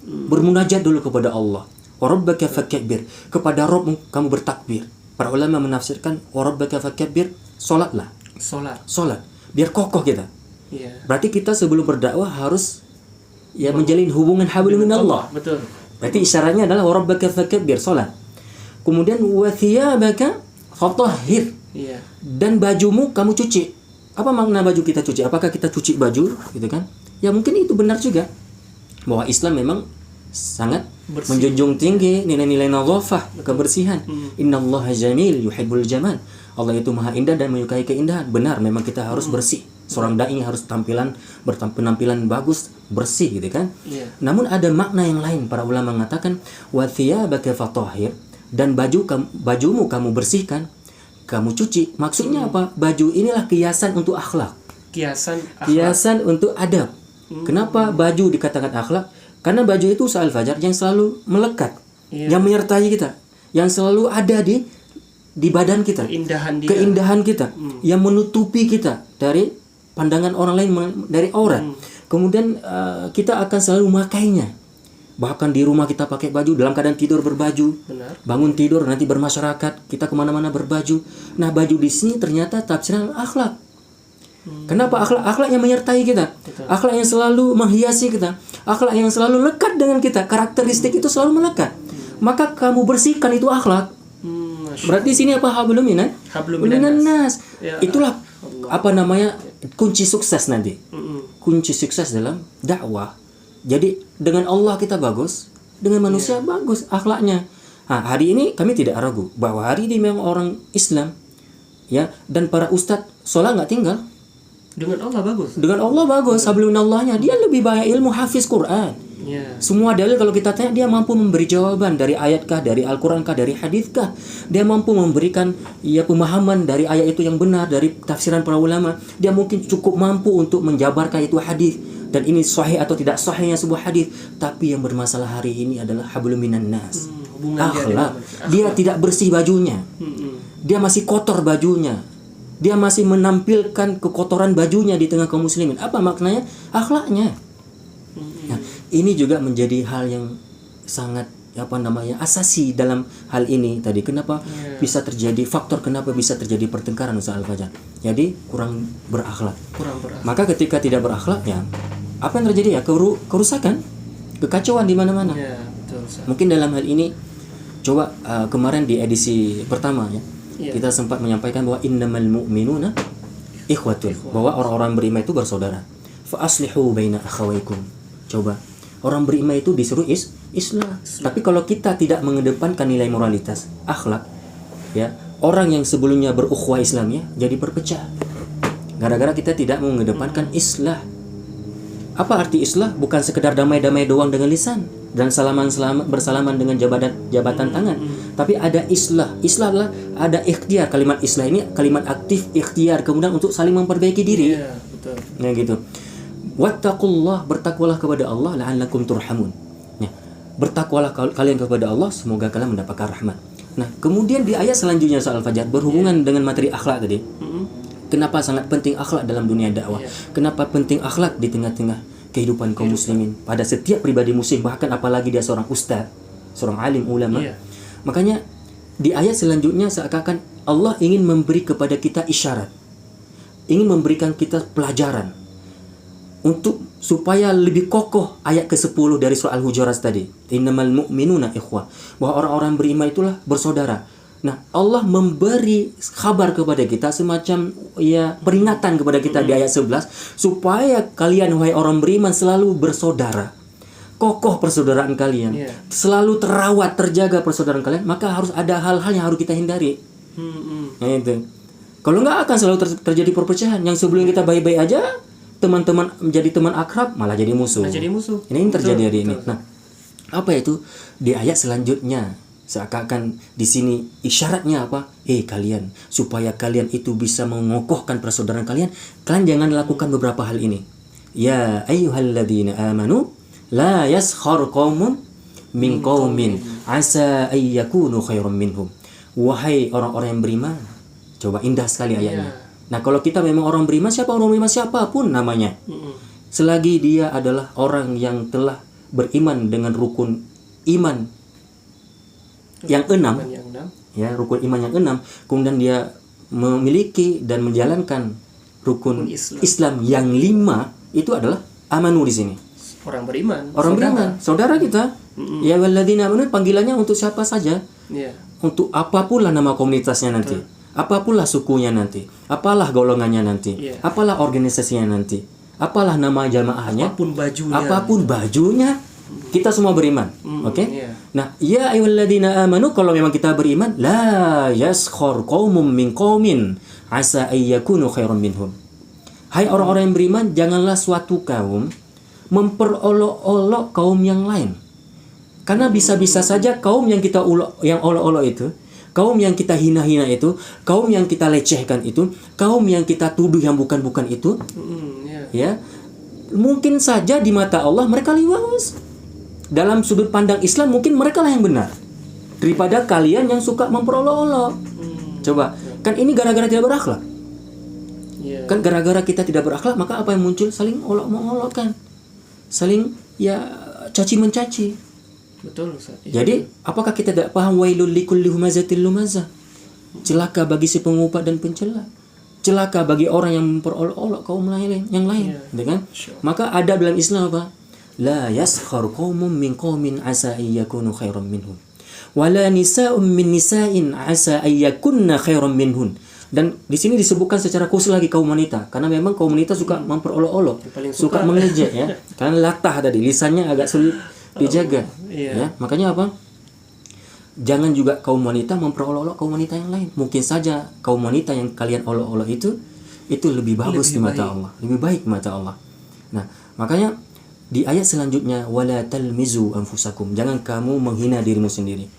Speaker 1: Bermunajat dulu kepada Allah. Warabbaka fakabbir. Kepada Rabb kamu bertakbir. Para ulama menafsirkan warabbaka fakabbir, salatlah. Salat. Biar kokoh kita. Berarti kita sebelum berdakwah harus menjalin hubungan hablum minallah.
Speaker 2: Betul.
Speaker 1: Berarti isyaratnya adalah warabbaka fakabbir, salat. Kemudian wa thiyabaka fatahhir. Dan bajumu kamu cuci. Apa makna baju kita cuci? Apakah kita cuci baju gitu kan? Ya mungkin itu benar juga. Bahwa Islam memang sangat menjunjung tinggi nilai-nilai nadhafah, kebersihan. Innallaha jamil yuhibbul jamal. Allah itu maha indah dan menyukai keindahan. Benar, memang kita harus bersih. Seorang dai harus penampilan bagus, bersih gitu kan. Namun ada makna yang lain. Para ulama mengatakan wa thiyabaka fatahhir, dan bajumu kamu bersihkan, kamu cuci. Maksudnya apa? Baju inilah kiasan untuk akhlak. Kiasan untuk adab. Kenapa baju dikatakan akhlak? Karena baju itu Ustaz Al-Fajar yang selalu melekat, yang menyertai kita, yang selalu ada di badan kita, keindahan kita, yang menutupi kita dari pandangan orang lain, dari aurat. Kemudian kita akan selalu memakainya. Bahkan di rumah kita pakai baju, dalam keadaan tidur berbaju, bangun tidur nanti bermasyarakat, kita kemana-mana berbaju. Nah, baju di sini ternyata tafsiran akhlak. Kenapa akhlak yang menyertai kita, akhlak yang selalu menghiasi kita, akhlak yang selalu lekat dengan kita, karakteristik itu selalu melekat. Maka kamu bersihkan itu akhlak. Berarti sini apa? Hablum minan nas. Itulah apa namanya kunci sukses nanti. Kunci sukses dalam dakwah. Jadi dengan Allah kita bagus, dengan manusia bagus akhlaknya. Nah, hari ini kami tidak ragu bahwa hari ini memang orang Islam dan para ustadz sholat nggak tinggal. Dengan Allah bagus. Hablum minallahnya, dia lebih banyak ilmu, hafiz Quran. Semua dalil kalau kita tanya, dia mampu memberi jawaban dari ayatkah, dari Al-Qurankah, dari hadithkah. Dia mampu memberikan pemahaman dari ayat itu yang benar, dari tafsiran para ulama. Dia mungkin cukup mampu untuk menjabarkan itu hadis, dan ini sahih atau tidak sahihnya sebuah hadis. Tapi yang bermasalah hari ini adalah hablum minan nas. Akhlak. Dia tidak bersih bajunya. Dia masih kotor bajunya. Dia masih menampilkan kekotoran bajunya di tengah kaum muslimin. Apa maknanya? Akhlaknya. Nah, ini juga menjadi hal yang sangat asasi dalam hal ini tadi. Kenapa bisa terjadi faktor, kenapa bisa terjadi pertengkaran Ustaz Al-Fajar? Jadi kurang berakhlak. Maka ketika tidak berakhlak, apa yang terjadi? Kerusakan, kekacauan di mana-mana. Mungkin dalam hal ini coba kemarin di edisi pertama kita sempat menyampaikan bahwa innamal mu'minuna ikhwatun, bahwa orang-orang beriman itu bersaudara. Fa aslihu baina akhawaykum. Coba, orang beriman itu disuruh Islam. Tapi kalau kita tidak mengedepankan nilai moralitas, akhlak, orang yang sebelumnya berukhuwah Islamnya jadi berpecah. Gara-gara kita tidak mengedepankan islah. Apa arti islah? Bukan sekedar damai-damai doang dengan lisan dan bersalaman dengan jabatan tangan, tapi ada islah. Islah adalah ada ikhtiar. Kalimat islah ini kalimat aktif, ikhtiar, kemudian untuk saling memperbaiki diri. Nah gitu. Wattaqullah, bertakwalah kepada Allah la'allakum turhamun. Bertakwalah kalian kepada Allah, semoga kalian mendapatkan rahmat. Nah, kemudian di ayat selanjutnya Ustaz Al-Fajar berhubungan dengan materi akhlak tadi. Kenapa sangat penting akhlak dalam dunia dakwah? Kenapa penting akhlak di tengah-tengah kehidupan kaum muslimin, pada setiap pribadi muslim, bahkan apalagi dia seorang ustaz, seorang alim ulama. Makanya di ayat selanjutnya seakan-akan Allah ingin memberi kepada kita isyarat, ingin memberikan kita pelajaran untuk supaya lebih kokoh ayat ke-10 dari surah Al-Hujurat tadi. Innamal mu'minuna ikhwah, bahwa orang-orang beriman itulah bersaudara. Nah, Allah memberi kabar kepada kita, semacam peringatan kepada kita di ayat 11, supaya kalian wahai orang beriman selalu bersaudara. Kokoh persaudaraan kalian. Selalu terawat, terjaga persaudaraan kalian, maka harus ada hal-hal yang harus kita hindari. Nah, itu. Kalau enggak akan selalu terjadi perpecahan. Yang sebelum kita baik-baik aja, teman-teman menjadi teman akrab malah jadi musuh. Ini yang terjadi hari ini. Nah, apa itu? Di ayat selanjutnya seakan-akan di sini isyaratnya apa? Kalian, supaya kalian itu bisa mengokohkan persaudaraan kalian, kalian jangan lakukan beberapa hal ini. Ya ayyuhalladzina amanu La yaskhar qaumun min qaumin asa ay yakunu khairum minhum. Wahai orang-orang yang beriman. Coba indah sekali ayatnya. Nah, kalau kita memang orang beriman, siapapun namanya. Selagi dia adalah orang yang telah beriman dengan rukun iman yang 6, ya, rukun iman yang 6, kemudian dia memiliki dan menjalankan rukun Islam yang 5, itu adalah amanu di sini.
Speaker 2: Orang beriman.
Speaker 1: Saudara kita. Ya walladzina amanu panggilannya untuk siapa saja. Untuk apapun lah nama komunitasnya nanti. Apapunlah sukunya nanti. Apalah golongannya nanti. Apalah organisasinya nanti. Apalah nama jamaahnya. Apapun bajunya. Kita semua beriman. Oke? Nah, ya ayyuhalladzina amanu, kalau memang kita beriman, la yaskhar qaumum min qaumin asa ayyakunu khairum minhum. Hai orang-orang yang beriman, janganlah suatu kaum memperolok-olok kaum yang lain. Karena bisa-bisa saja kaum yang kita olok-olok itu, kaum yang kita hina-hina itu, kaum yang kita lecehkan itu, kaum yang kita tuduh yang bukan-bukan itu, ya, mungkin saja di mata Allah mereka liwas. Dalam sudut pandang Islam mungkin mereka lah yang benar daripada kalian yang suka memperolok-olok. Coba, kan ini gara-gara tidak berakhlak. Kan gara-gara kita tidak berakhlak, maka apa yang muncul? Saling olok-mengolokkan, saling ya caci mencaci.
Speaker 2: Betul, Ustaz.
Speaker 1: Jadi, apakah kita tidak paham wailul likulli humazatil lumazah? Celaka bagi si pengumpat dan pencela. Celaka bagi orang yang memperolok-olok kaum yang lain, kan? Maka ada dalam Islam apa? La yaskhar qaumun min qaumin asa ayyakunu khairam minhum. Wala nisa'un min nisa'in asa ayyakunna khairam minhun. Dan di sini disebutkan secara khusus lagi kaum wanita, karena memang kaum wanita suka memperolok-olok, suka mengejek, ya. Karena latah tadi, lisannya agak sulit dijaga, ya. Makanya apa? Jangan juga kaum wanita memperolok-olok kaum wanita yang lain. Mungkin saja kaum wanita yang kalian olok-olok itu lebih bagus di mata Allah, lebih baik di mata Allah. Nah, makanya di ayat selanjutnya, wala talmizu anfusakum, jangan kamu menghina dirimu sendiri.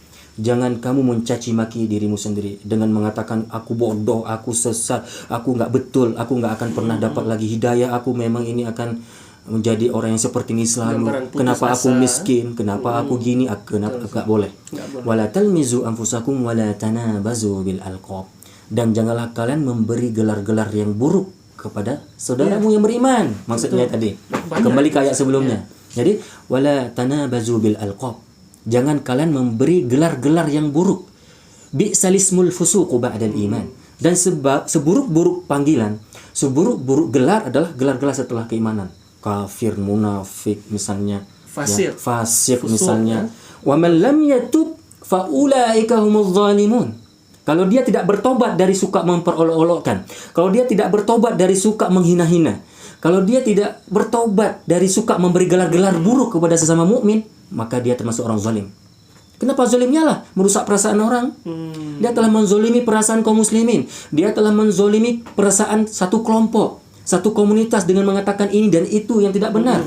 Speaker 1: Jangan kamu mencaci maki dirimu sendiri dengan mengatakan aku bodoh, aku sesat, aku nggak betul, aku nggak akan pernah dapat lagi hidayah, aku memang ini akan menjadi orang yang seperti ini selalu. Kenapa aku miskin? Kenapa aku gini? Kenapa nggak boleh? Wala talmizu anfusakum wala tanabazu bil alqab. Dan janganlah kalian memberi gelar-gelar yang buruk kepada saudaramu yang beriman. Maksudnya tadi. Kembali ke ayat sebelumnya. Jadi wala tanabazu bil alqab. Jangan kalian memberi gelar-gelar yang buruk. Bi'salismul fusuqu ba'dal iman. Dan seburuk-buruk panggilan, seburuk-buruk gelar adalah gelar-gelar setelah keimanan. Kafir, munafik misalnya, fasik misalnya. Wa man lam yatub fa ulaika humuz zalimun. Kalau dia tidak bertobat dari suka memperolok-olokkan, kalau dia tidak bertobat dari suka menghina-hina, kalau dia tidak bertobat dari suka memberi gelar-gelar buruk kepada sesama mukmin, maka dia termasuk orang zalim. Kenapa zalimnya lah? Merusak perasaan orang. Dia telah menzolimi perasaan kaum muslimin. Dia telah menzolimi perasaan satu kelompok, satu komunitas dengan mengatakan ini dan itu yang tidak benar.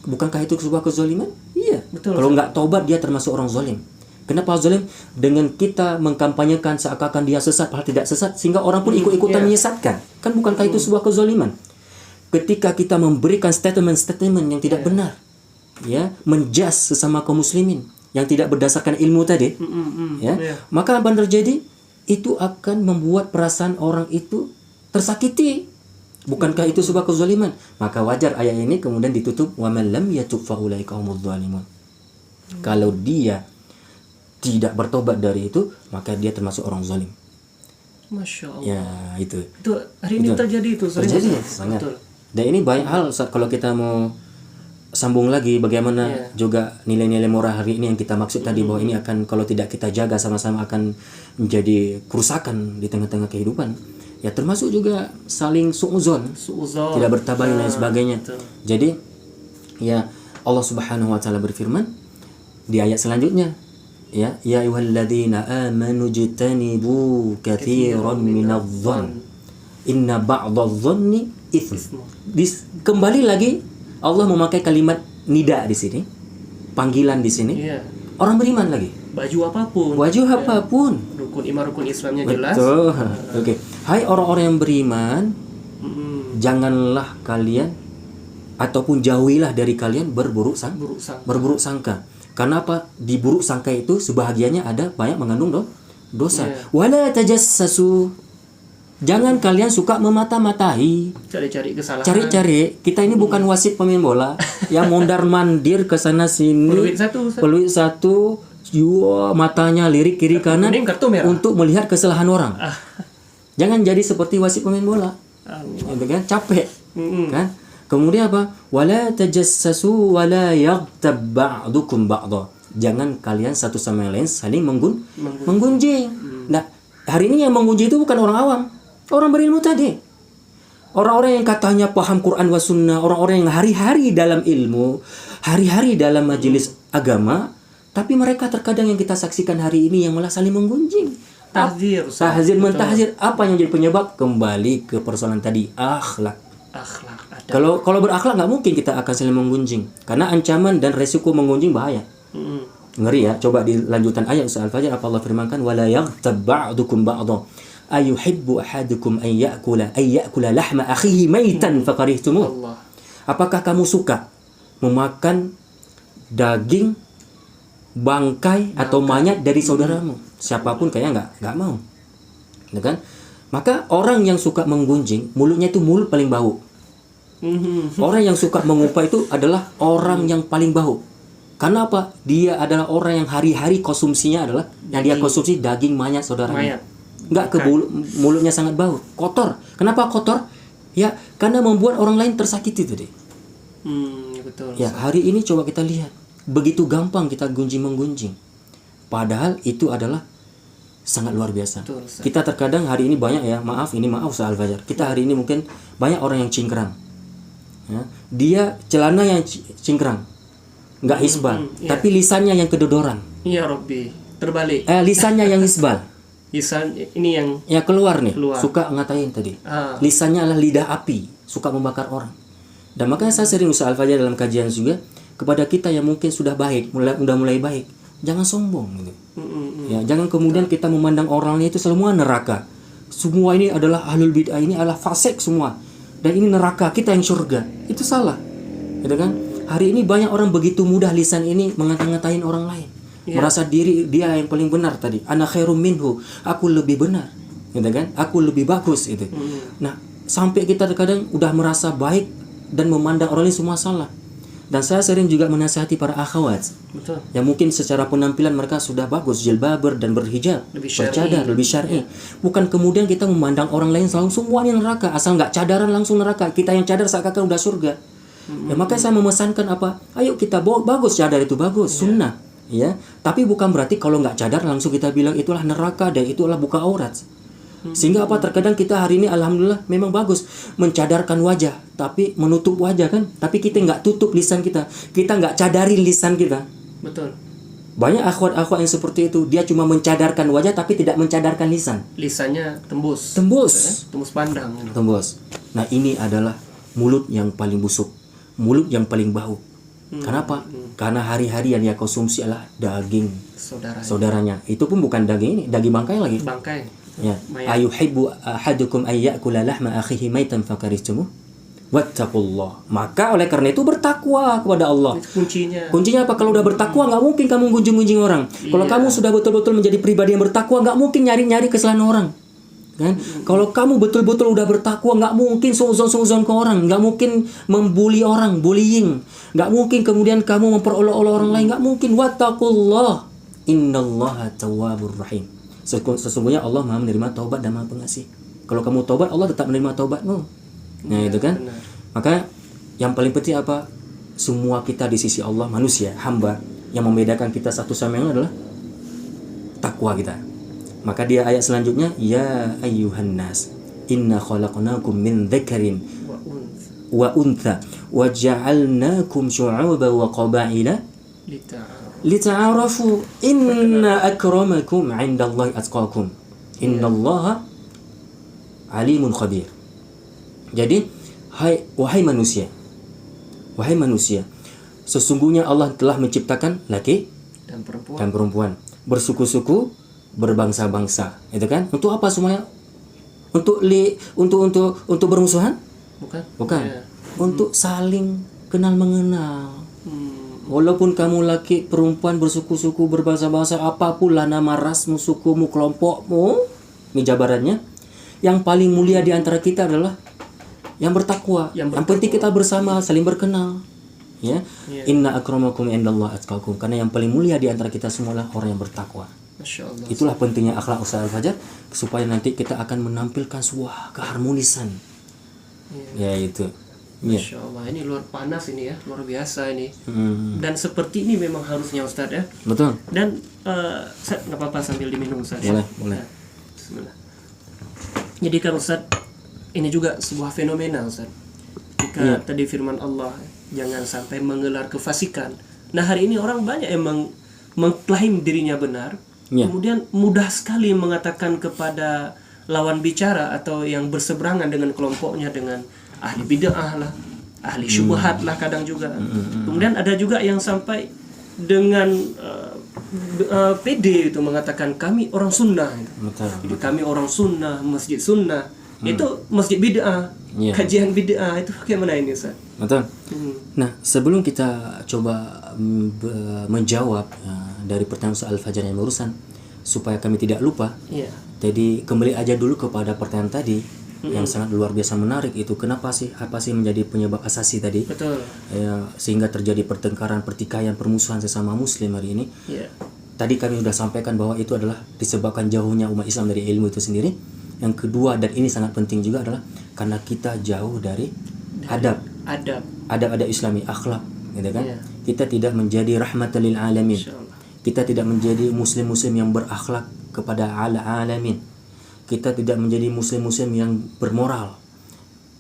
Speaker 1: Bukankah itu sebuah kezaliman? Iya. Betul. Kalau nggak tobat dia termasuk orang zalim. Kenapa zalim? Dengan kita mengkampanyekan seakan-akan dia sesat padahal tidak sesat, sehingga orang pun ikut-ikutan menyesatkan. Kan bukankah itu sebuah kezaliman? Ketika kita memberikan statement-statement yang tidak benar, ya, menjas sesama kaum muslimin yang tidak berdasarkan ilmu tadi, maka apa yang terjadi? Itu akan membuat perasaan orang itu tersakiti. Bukankah itu sebuah kezaliman? Maka wajar ayat ini kemudian ditutup wa man lam yatub fa ulaika humudz zalimun. Kalau dia tidak bertobat dari itu, maka dia termasuk orang zalim.
Speaker 2: Masya Allah.
Speaker 1: Ya, itu.
Speaker 2: Itu hari ini terjadi itu.
Speaker 1: Terjadi, sangat. Betul. Dan ini banyak hal kalau kita mau sambung lagi bagaimana juga nilai-nilai moral hari ini yang kita maksud tadi, bahwa ini akan kalau tidak kita jaga sama-sama akan menjadi kerusakan di tengah-tengah kehidupan. Ya termasuk juga saling su'uzon, tidak bertabayun dan sebagainya. Jadi ya Allah Subhanahu wa taala berfirman di ayat selanjutnya, ya ayyuhalladzina amanu jtanibu katsiran minadh-dhann inna ba'dadh-dhanni itsm. Kembali lagi Allah memakai kalimat nida di sini, panggilan di sini. Orang beriman lagi. Baju apapun.
Speaker 2: Rukun iman, rukun Islamnya jelas.
Speaker 1: Betul. Oke. Hai orang-orang yang beriman, janganlah kalian ataupun jauhilah dari kalian berburuk
Speaker 2: Buruk sangka.
Speaker 1: berburuk sangka. Karena apa? Di buruk sangka itu sebahagiannya ada banyak mengandung dosa. Wala tajassasu. Jangan kalian suka memata-matai.
Speaker 2: Cari-cari kesalahan.
Speaker 1: Cari-cari. Kita ini bukan wasit pemain bola yang mondar-mandir ke sana sini. Peluit satu, matanya lirik kiri kanan
Speaker 2: Kuning, kartu merah.
Speaker 1: untuk melihat kesalahan orang. Jangan jadi seperti wasit pemain bola. Gitu kan? Capek. Kan? Kemudian apa? Wala tajassasu wala yaghtab ba'dukum ba'dha. Jangan kalian satu sama yang lain saling menggunjing. Nah, hari ini yang menggunjing itu bukan orang awam. Orang berilmu tadi. Orang-orang yang katanya paham Quran wa sunnah, orang-orang yang hari-hari dalam ilmu, hari-hari dalam majelis agama, tapi mereka terkadang yang kita saksikan hari ini yang malah saling menggunjing.
Speaker 2: Tahzir.
Speaker 1: Mentahzir. Apa yang jadi penyebab? Kembali ke persoalan tadi, akhlak.
Speaker 2: Akhlak ada.
Speaker 1: Kalau berakhlak nggak mungkin kita akan saling menggunjing, karena ancaman dan resiko menggunjing bahaya. Ngeri ya. Coba di lanjutan ayat Ustaz Al-Fajr apa Allah firmankan, wala yaghtab ba'dukum ba'dha ayuhibbu ahadukum an ya'kula lahma akhihi maitan fakarihtumuh.
Speaker 2: Allah.
Speaker 1: Apakah kamu suka memakan daging bangkai atau mayat dari saudaramu? Siapapun kayaknya nggak mau. Ya kan? Maka orang yang suka menggunjing, mulutnya itu mulut paling bau. Orang yang suka mengumpat itu adalah orang yang paling bau. Karena apa? Dia adalah orang yang hari-hari konsumsinya adalah yang dia konsumsi daging mayat saudaranya. Nggak ke mulutnya sangat bau, kotor. Kenapa kotor? Ya, karena membuat orang lain tersakiti tadi.
Speaker 2: Betul.
Speaker 1: Ya, hari ini coba kita lihat, begitu gampang kita gunjing-menggunjing. Padahal itu adalah sangat luar biasa.
Speaker 2: Betul,
Speaker 1: kita terkadang hari ini banyak ya, maaf Ustaz Al-Fajr. Kita hari ini mungkin banyak orang yang cingkrang. Ya, dia celana yang cingkrang, nggak isbal, tapi lisannya yang kedodoran.
Speaker 2: Ya Rabbi, terbalik.
Speaker 1: Lisannya yang isbal.
Speaker 2: Lisan ini yang
Speaker 1: keluar nih,
Speaker 2: keluar.
Speaker 1: suka ngatain tadi. Lisannya adalah lidah api, suka membakar orang. Dan makanya saya sering Ustaz Al-Fajr dalam kajian juga kepada kita yang mungkin sudah baik, udah mulai baik, jangan sombong gitu. Ya, jangan kemudian kita memandang orang lain itu semua neraka. Semua ini adalah ahlul bid'ah, ini adalah fasik semua. Dan ini neraka, kita yang surga. Itu salah. Gitu kan? Hari ini banyak orang begitu mudah lisan ini ngata-ngatain orang lain. Merasa diri dia yang paling benar tadi. Ana khairum minhu, aku lebih benar. Gitu kan? Aku lebih bagus itu. Nah, sampai kita terkadang udah merasa baik dan memandang orang lain semua salah. Dan saya sering juga menasihati para akhwat.
Speaker 2: Betul.
Speaker 1: Yang mungkin secara penampilan mereka sudah bagus, jilbaber dan berhijab, bercadar, lebih syar'i. Bukan kemudian kita memandang orang lain langsung semuanya neraka, asal nggak cadaran langsung neraka. Kita yang cadar seakan-akan udah surga. Ya, maka saya memesankan apa? Ayo kita bagus, cadar itu bagus, sunnah. Ya, tapi bukan berarti kalau nggak cadar langsung kita bilang itulah neraka dan itulah buka aurat. Sehingga apa? Terkadang kita hari ini alhamdulillah memang bagus mencadarkan wajah, tapi menutup wajah kan, tapi kita nggak tutup lisan kita nggak cadarin lisan kita.
Speaker 2: Betul.
Speaker 1: Banyak akhwat-akhwat yang seperti itu, dia cuma mencadarkan wajah tapi tidak mencadarkan lisan.
Speaker 2: Lisannya tembus pandang.
Speaker 1: Tembus. Nah, ini adalah mulut yang paling busuk, mulut yang paling bau. Kenapa? Karena hari-hari yang dia konsumsi adalah daging saudaranya. Itu pun bukan daging ini, daging bangkai lagi.
Speaker 2: Bangkai.
Speaker 1: Ya. Ayuhibbu ahadukum ay ya'kula lahma akhihi maitan fakarihtumuh. Wattaqullah. Maka oleh karena itu bertakwa kepada Allah. Kuncinya apa? Kalau udah bertakwa nggak mungkin kamu gunjing-gunjing orang. Kalau kamu sudah betul-betul menjadi pribadi yang bertakwa, nggak mungkin nyari-nyari kesalahan orang. Kan? Kalau kamu betul-betul udah bertakwa, nggak mungkin suuzon ke orang, nggak mungkin membuli orang, bullying, nggak mungkin kemudian kamu memperolok-olok orang lain, nggak mungkin. Wattaqullah, innallaha tawwabur rahim. Sesungguhnya Allah Maha menerima taubat dan Maha pengasih. Kalau kamu taubat, Allah tetap menerima taubatmu. Nah, itu kan. Benar. Maka yang paling penting apa? Semua kita di sisi Allah manusia, hamba. Yang membedakan kita satu sama yang lain adalah takwa kita. Maka dia ayat selanjutnya, ya ayyuhan nas, inna khalaqnakum min dzakarin wa untha wa ja'alnakum syu'uban wa qaba'ila lita'arafu inna akramakum 'indallahi atqakum innallaha alimun khabir. Jadi wahai manusia, sesungguhnya Allah telah menciptakan laki dan perempuan, bersuku-suku, berbangsa-bangsa, itu kan? Untuk apa semuanya? Untuk bermusuhan? Bukan. Ya. Untuk saling kenal mengenal. Walaupun kamu laki, perempuan, bersuku-suku, berbahasa-bahasa, apapun lah nama rasmu, sukumu, kelompokmu, ini jabarannya, yang paling mulia di antara kita adalah yang bertakwa. Yang penting kita bersama saling berkenal. Ya. Inna akramakum indallahi atqakum. Karena yang paling mulia di antara kita semua adalah orang yang bertakwa.
Speaker 2: Masya Allah.
Speaker 1: Itulah pentingnya akhlak Ustaz Al-Fajar, supaya nanti kita akan menampilkan sebuah keharmonisan. Ya itu.
Speaker 2: Masya Allah, ini luar panas ini ya, luar biasa ini. Dan seperti ini memang harusnya Ustaz ya.
Speaker 1: Betul.
Speaker 2: Dan Ustaz, nggak apa-apa sambil diminum Ustaz.
Speaker 1: Boleh.
Speaker 2: Ya. Bismillah. Jadi kan Ustaz, ini juga sebuah fenomena Ustaz. Jika tadi firman Allah, jangan sampai mengelar kefasikan. Nah hari ini orang banyak yang mengklaim dirinya benar, kemudian mudah sekali mengatakan kepada lawan bicara atau yang berseberangan dengan kelompoknya dengan ahli bid'ah lah, ahli syubhat lah kadang juga. Kemudian ada juga yang sampai dengan PD itu mengatakan kami orang sunnah. Gitu. Kami orang sunnah, masjid sunnah. Itu masjid bid'ah, kajian bid'ah itu bagaimana ini Ustaz?
Speaker 1: Betul. Nah, sebelum kita coba menjawab dari pertanyaan Ustaz Al-Fajar yang barusan, supaya kami tidak lupa. Jadi kembali aja dulu kepada pertanyaan tadi yang sangat luar biasa menarik itu, kenapa sih, apa sih menjadi penyebab asasi tadi?
Speaker 2: Betul.
Speaker 1: Ya, sehingga terjadi pertengkaran, pertikaian, permusuhan sesama muslim hari ini. Tadi kami sudah sampaikan bahwa itu adalah disebabkan jauhnya umat Islam dari ilmu itu sendiri. Yang kedua, dan ini sangat penting juga, adalah karena kita jauh dari adab Islami, akhlak, gitu kan? Kita tidak menjadi rahmatan lil alamin. Kita tidak menjadi muslim-muslim yang berakhlak kepada alamin. Kita tidak menjadi muslim-muslim yang bermoral.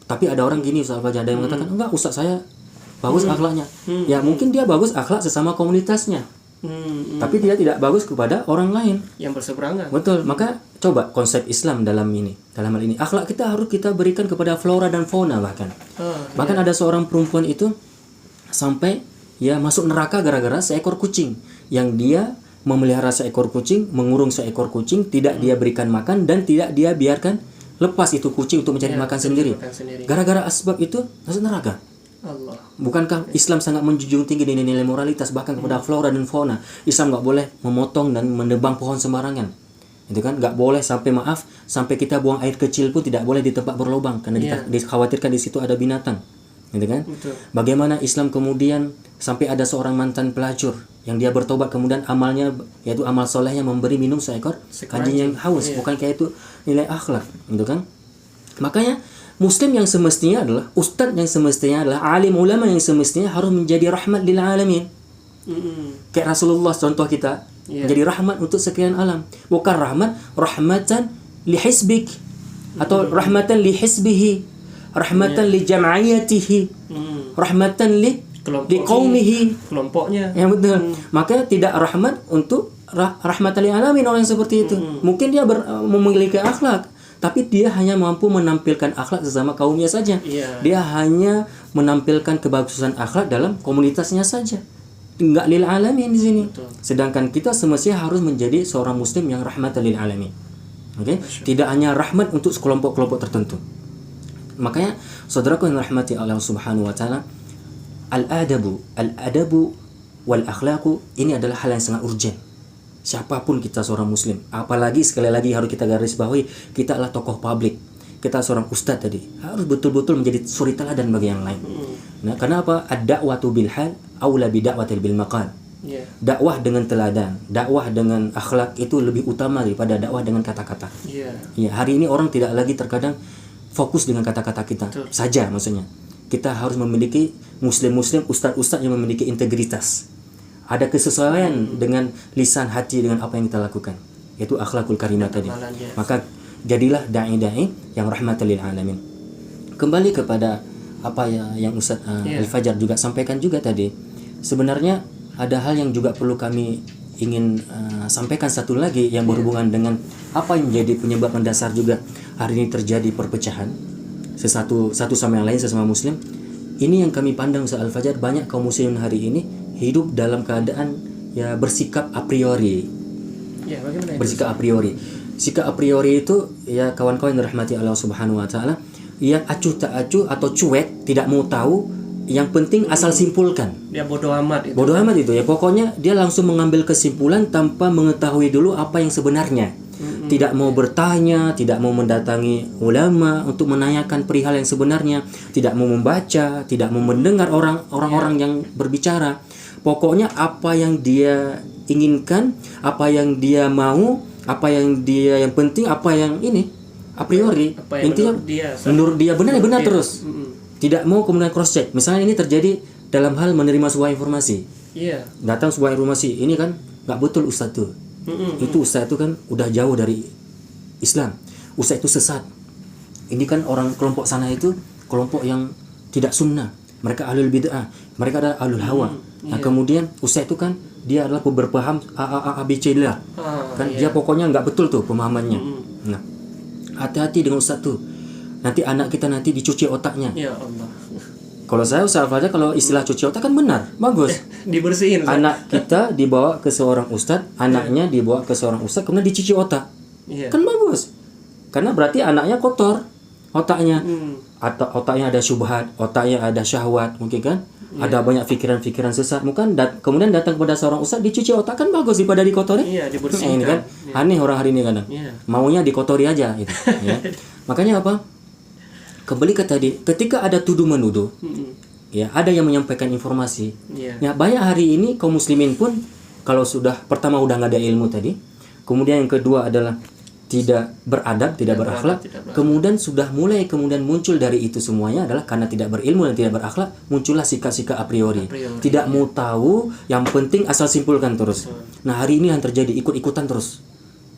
Speaker 1: Tapi ada orang gini Ustaz Al-Fajar, ada yang mengatakan, enggak Ustaz, saya bagus akhlaknya. Ya mungkin dia bagus akhlak sesama komunitasnya. Tapi dia tidak bagus kepada orang lain
Speaker 2: yang berseberangan.
Speaker 1: Betul. Maka coba konsep Islam dalam hal ini, akhlak kita harus kita berikan kepada flora dan fauna bahkan. Ada seorang perempuan itu sampai masuk neraka gara-gara seekor kucing yang dia memelihara seekor kucing, mengurung seekor kucing, tidak dia berikan makan dan tidak dia biarkan lepas itu kucing untuk mencari makan sendiri. Gara-gara asbab itu masuk neraka.
Speaker 2: Allah.
Speaker 1: Bukankah Islam sangat menjunjung tinggi nilai moralitas bahkan kepada flora dan fauna? Islam nggak boleh memotong dan menebang pohon sembarangan. Itu kan nggak boleh sampai kita buang air kecil pun tidak boleh di tempat berlubang karena dikhawatirkan di situ ada binatang. Gitu kan?
Speaker 2: Betul.
Speaker 1: Bagaimana Islam kemudian sampai ada seorang mantan pelacur yang dia bertobat, kemudian amalnya yaitu amal solehnya memberi minum seekor anjing yang haus. Bukankah itu nilai akhlak, gitu kan? Makanya Muslim yang semestinya adalah ustadz, yang semestinya adalah alim ulama, yang semestinya harus menjadi rahmat lil alamin. Kayak Rasulullah contoh kita, menjadi rahmat untuk sekian alam. Bukan rahmatan li hizbik atau rahmatan li hizbihi, rahmatan li jam'iyatihi, rahmatan li qaumihi,
Speaker 2: kelompoknya.
Speaker 1: Ya betul. Maka tidak rahmat untuk rahmatan lil alamin orang seperti itu. Mungkin dia memiliki akhlak, tapi dia hanya mampu menampilkan akhlak sesama kaumnya saja. Dia hanya menampilkan kebagusan akhlak dalam komunitasnya saja. Enggak lil alamin di sini. Sedangkan kita semestinya harus menjadi seorang muslim yang rahmatan lil alamin. Oke? Tidak hanya rahmat untuk kelompok-kelompok tertentu. Makanya saudaraku yang rahmati Allah Subhanahu wa taala, al-adabu wal akhlaqu ini adalah hal yang sangat urgent. Siapapun kita seorang muslim, apalagi sekali lagi harus kita garis bawahi, kita adalah tokoh publik, kita seorang ustadz tadi, harus betul-betul menjadi suri teladan bagi yang lain. Nah, kenapa? Ad-da'watu bil hal aula bi da'watil bil maqal. Dakwah dengan teladan, dakwah dengan akhlak itu lebih utama daripada dakwah dengan kata-kata. Hari ini orang tidak lagi terkadang fokus dengan kata-kata kita saja, maksudnya. Kita harus memiliki muslim-muslim, ustadz-ustadz yang memiliki integritas. Ada kesesuaian dengan lisan hati dengan apa yang kita lakukan, yaitu akhlakul karimah tadi. Maka jadilah dai-dai yang rahmatan lil alamin. Kembali kepada apa yang Ustaz Al-Fajar juga sampaikan juga tadi. Sebenarnya ada hal yang juga perlu kami ingin sampaikan satu lagi yang berhubungan dengan apa yang menjadi penyebab mendasar juga hari ini terjadi perpecahan satu sama yang lain, sesama muslim. Ini yang kami pandang Ustaz Al-Fajar, banyak kaum muslimin hari ini hidup dalam keadaan bersikap a priori. Bersikap a priori. Sikap a priori itu kawan-kawan yang dirahmati Allah Subhanahu wa taala, acuh tak acuh atau cuek, tidak mau tahu yang penting asal simpulkan.
Speaker 2: Dia bodoh amat itu.
Speaker 1: Bodoh amat itu ya, pokoknya dia langsung mengambil kesimpulan tanpa mengetahui dulu apa yang sebenarnya. Tidak mau bertanya, tidak mau mendatangi ulama untuk menanyakan perihal yang sebenarnya, tidak mau membaca, tidak mau mendengar orang-orang yang berbicara. Pokoknya apa yang dia inginkan, apa yang dia mau, apa yang penting, apa yang ini a priori,
Speaker 2: Apa yang
Speaker 1: intinya menurut dia benar ya benar terus. Tidak mau kemudian cross check. Misalnya ini terjadi dalam hal menerima sebuah informasi.
Speaker 2: Iya.
Speaker 1: Datang sebuah informasi, ini kan nggak betul Ustadz tuh. Itu Ustadz itu kan udah jauh dari Islam. Ustadz itu sesat. Ini kan orang kelompok sana itu kelompok yang tidak sunnah. Mereka ahlul bid'ah, mereka adalah ahlul hawa. Nah kemudian Ustadz itu kan dia adalah berpaham ABC lah. Kan dia pokoknya nggak betul tuh pemahamannya. Nah, hati-hati dengan Ustadz tuh. Nanti anak kita nanti dicuci otaknya.
Speaker 2: Ya Allah.
Speaker 1: Kalau saya Ustaz aja kalau istilah cuci otak kan benar, bagus.
Speaker 2: Dibersihin. Ustaz.
Speaker 1: Anak kita dibawa ke seorang ustadz, anaknya dibawa ke seorang ustadz, kemudian dicuci otak. Kan bagus. Karena berarti anaknya kotor otaknya. Atau otaknya ada syubhat, otaknya ada syahwat, mungkin kan? Ada banyak pikiran-pikiran sesat. Kemudian datang kepada seorang ustadz dicuci otak kan bagus daripada dikotori.
Speaker 2: Iya, dibersihkan.
Speaker 1: Ini kan aneh orang hari ini kadang. Maunya dikotori aja gitu, ya. Makanya apa? Kembali ke tadi, ketika ada tuduh menuduh, ya ada yang menyampaikan informasi. Ya banyak hari ini kaum muslimin pun kalau sudah pertama udah nggak ada ilmu tadi, kemudian yang kedua adalah tidak beradab, tidak berakhlak, kemudian sudah mulai muncul dari itu semuanya adalah karena tidak berilmu dan tidak berakhlak, muncullah sikap-sikap a priori. Tidak mau tahu, yang penting asal simpulkan terus. Nah hari ini yang terjadi ikut-ikutan terus.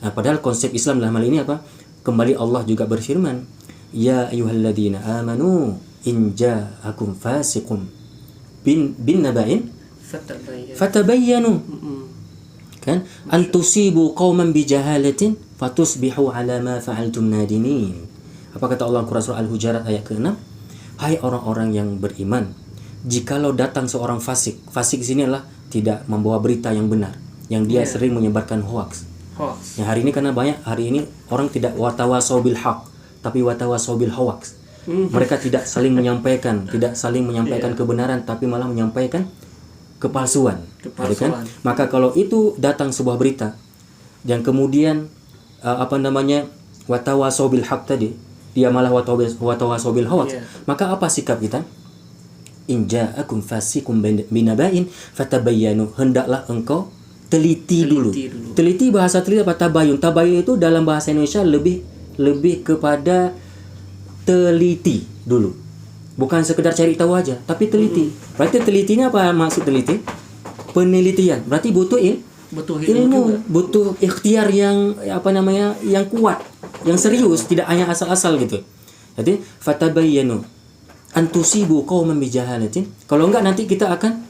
Speaker 1: Nah, padahal konsep Islam dalam hal ini apa? Kembali Allah juga berfirman, Ya ayyuhalladzina amanu in ja'akum fasiqun bin naba'in fatabayyanu. Kan antusibu qauman bijahalatin fatusbihu ala ma fa'altum nadimin. Apa kata Allah Quran surah Al-Hujurat ayat ke-6? Hai orang-orang yang beriman, jikalau datang seorang fasik di sini adalah tidak membawa berita yang benar, yang dia sering menyebarkan hoax. Yang hari ini karena banyak hari ini orang tidak watawasau bil haq, tapi watawasau bil hoax. Mereka tidak saling menyampaikan, kebenaran, tapi malah menyampaikan kepalsuan. Kan? Maka kalau itu datang sebuah berita yang kemudian watawasau bil haq tadi, dia malah watawasau bil hoax, maka apa sikap kita? In ja'akum fasiqun binaba'in fatabayyanu, hendaklah engkau teliti dulu. Teliti bahasa teliti apa? Tabayun. Tabayun itu dalam bahasa Indonesia lebih kepada teliti dulu, bukan sekedar cari tahu aja, tapi teliti. Berarti telitinya apa maksud teliti? Penelitian. Berarti butuh ilmu, butuh ikhtiar yang yang kuat, yang serius, tidak hanya asal-asal gitu. Jadi fatabayyanu antusibu qauman bijahalatin. Kalau enggak nanti kita akan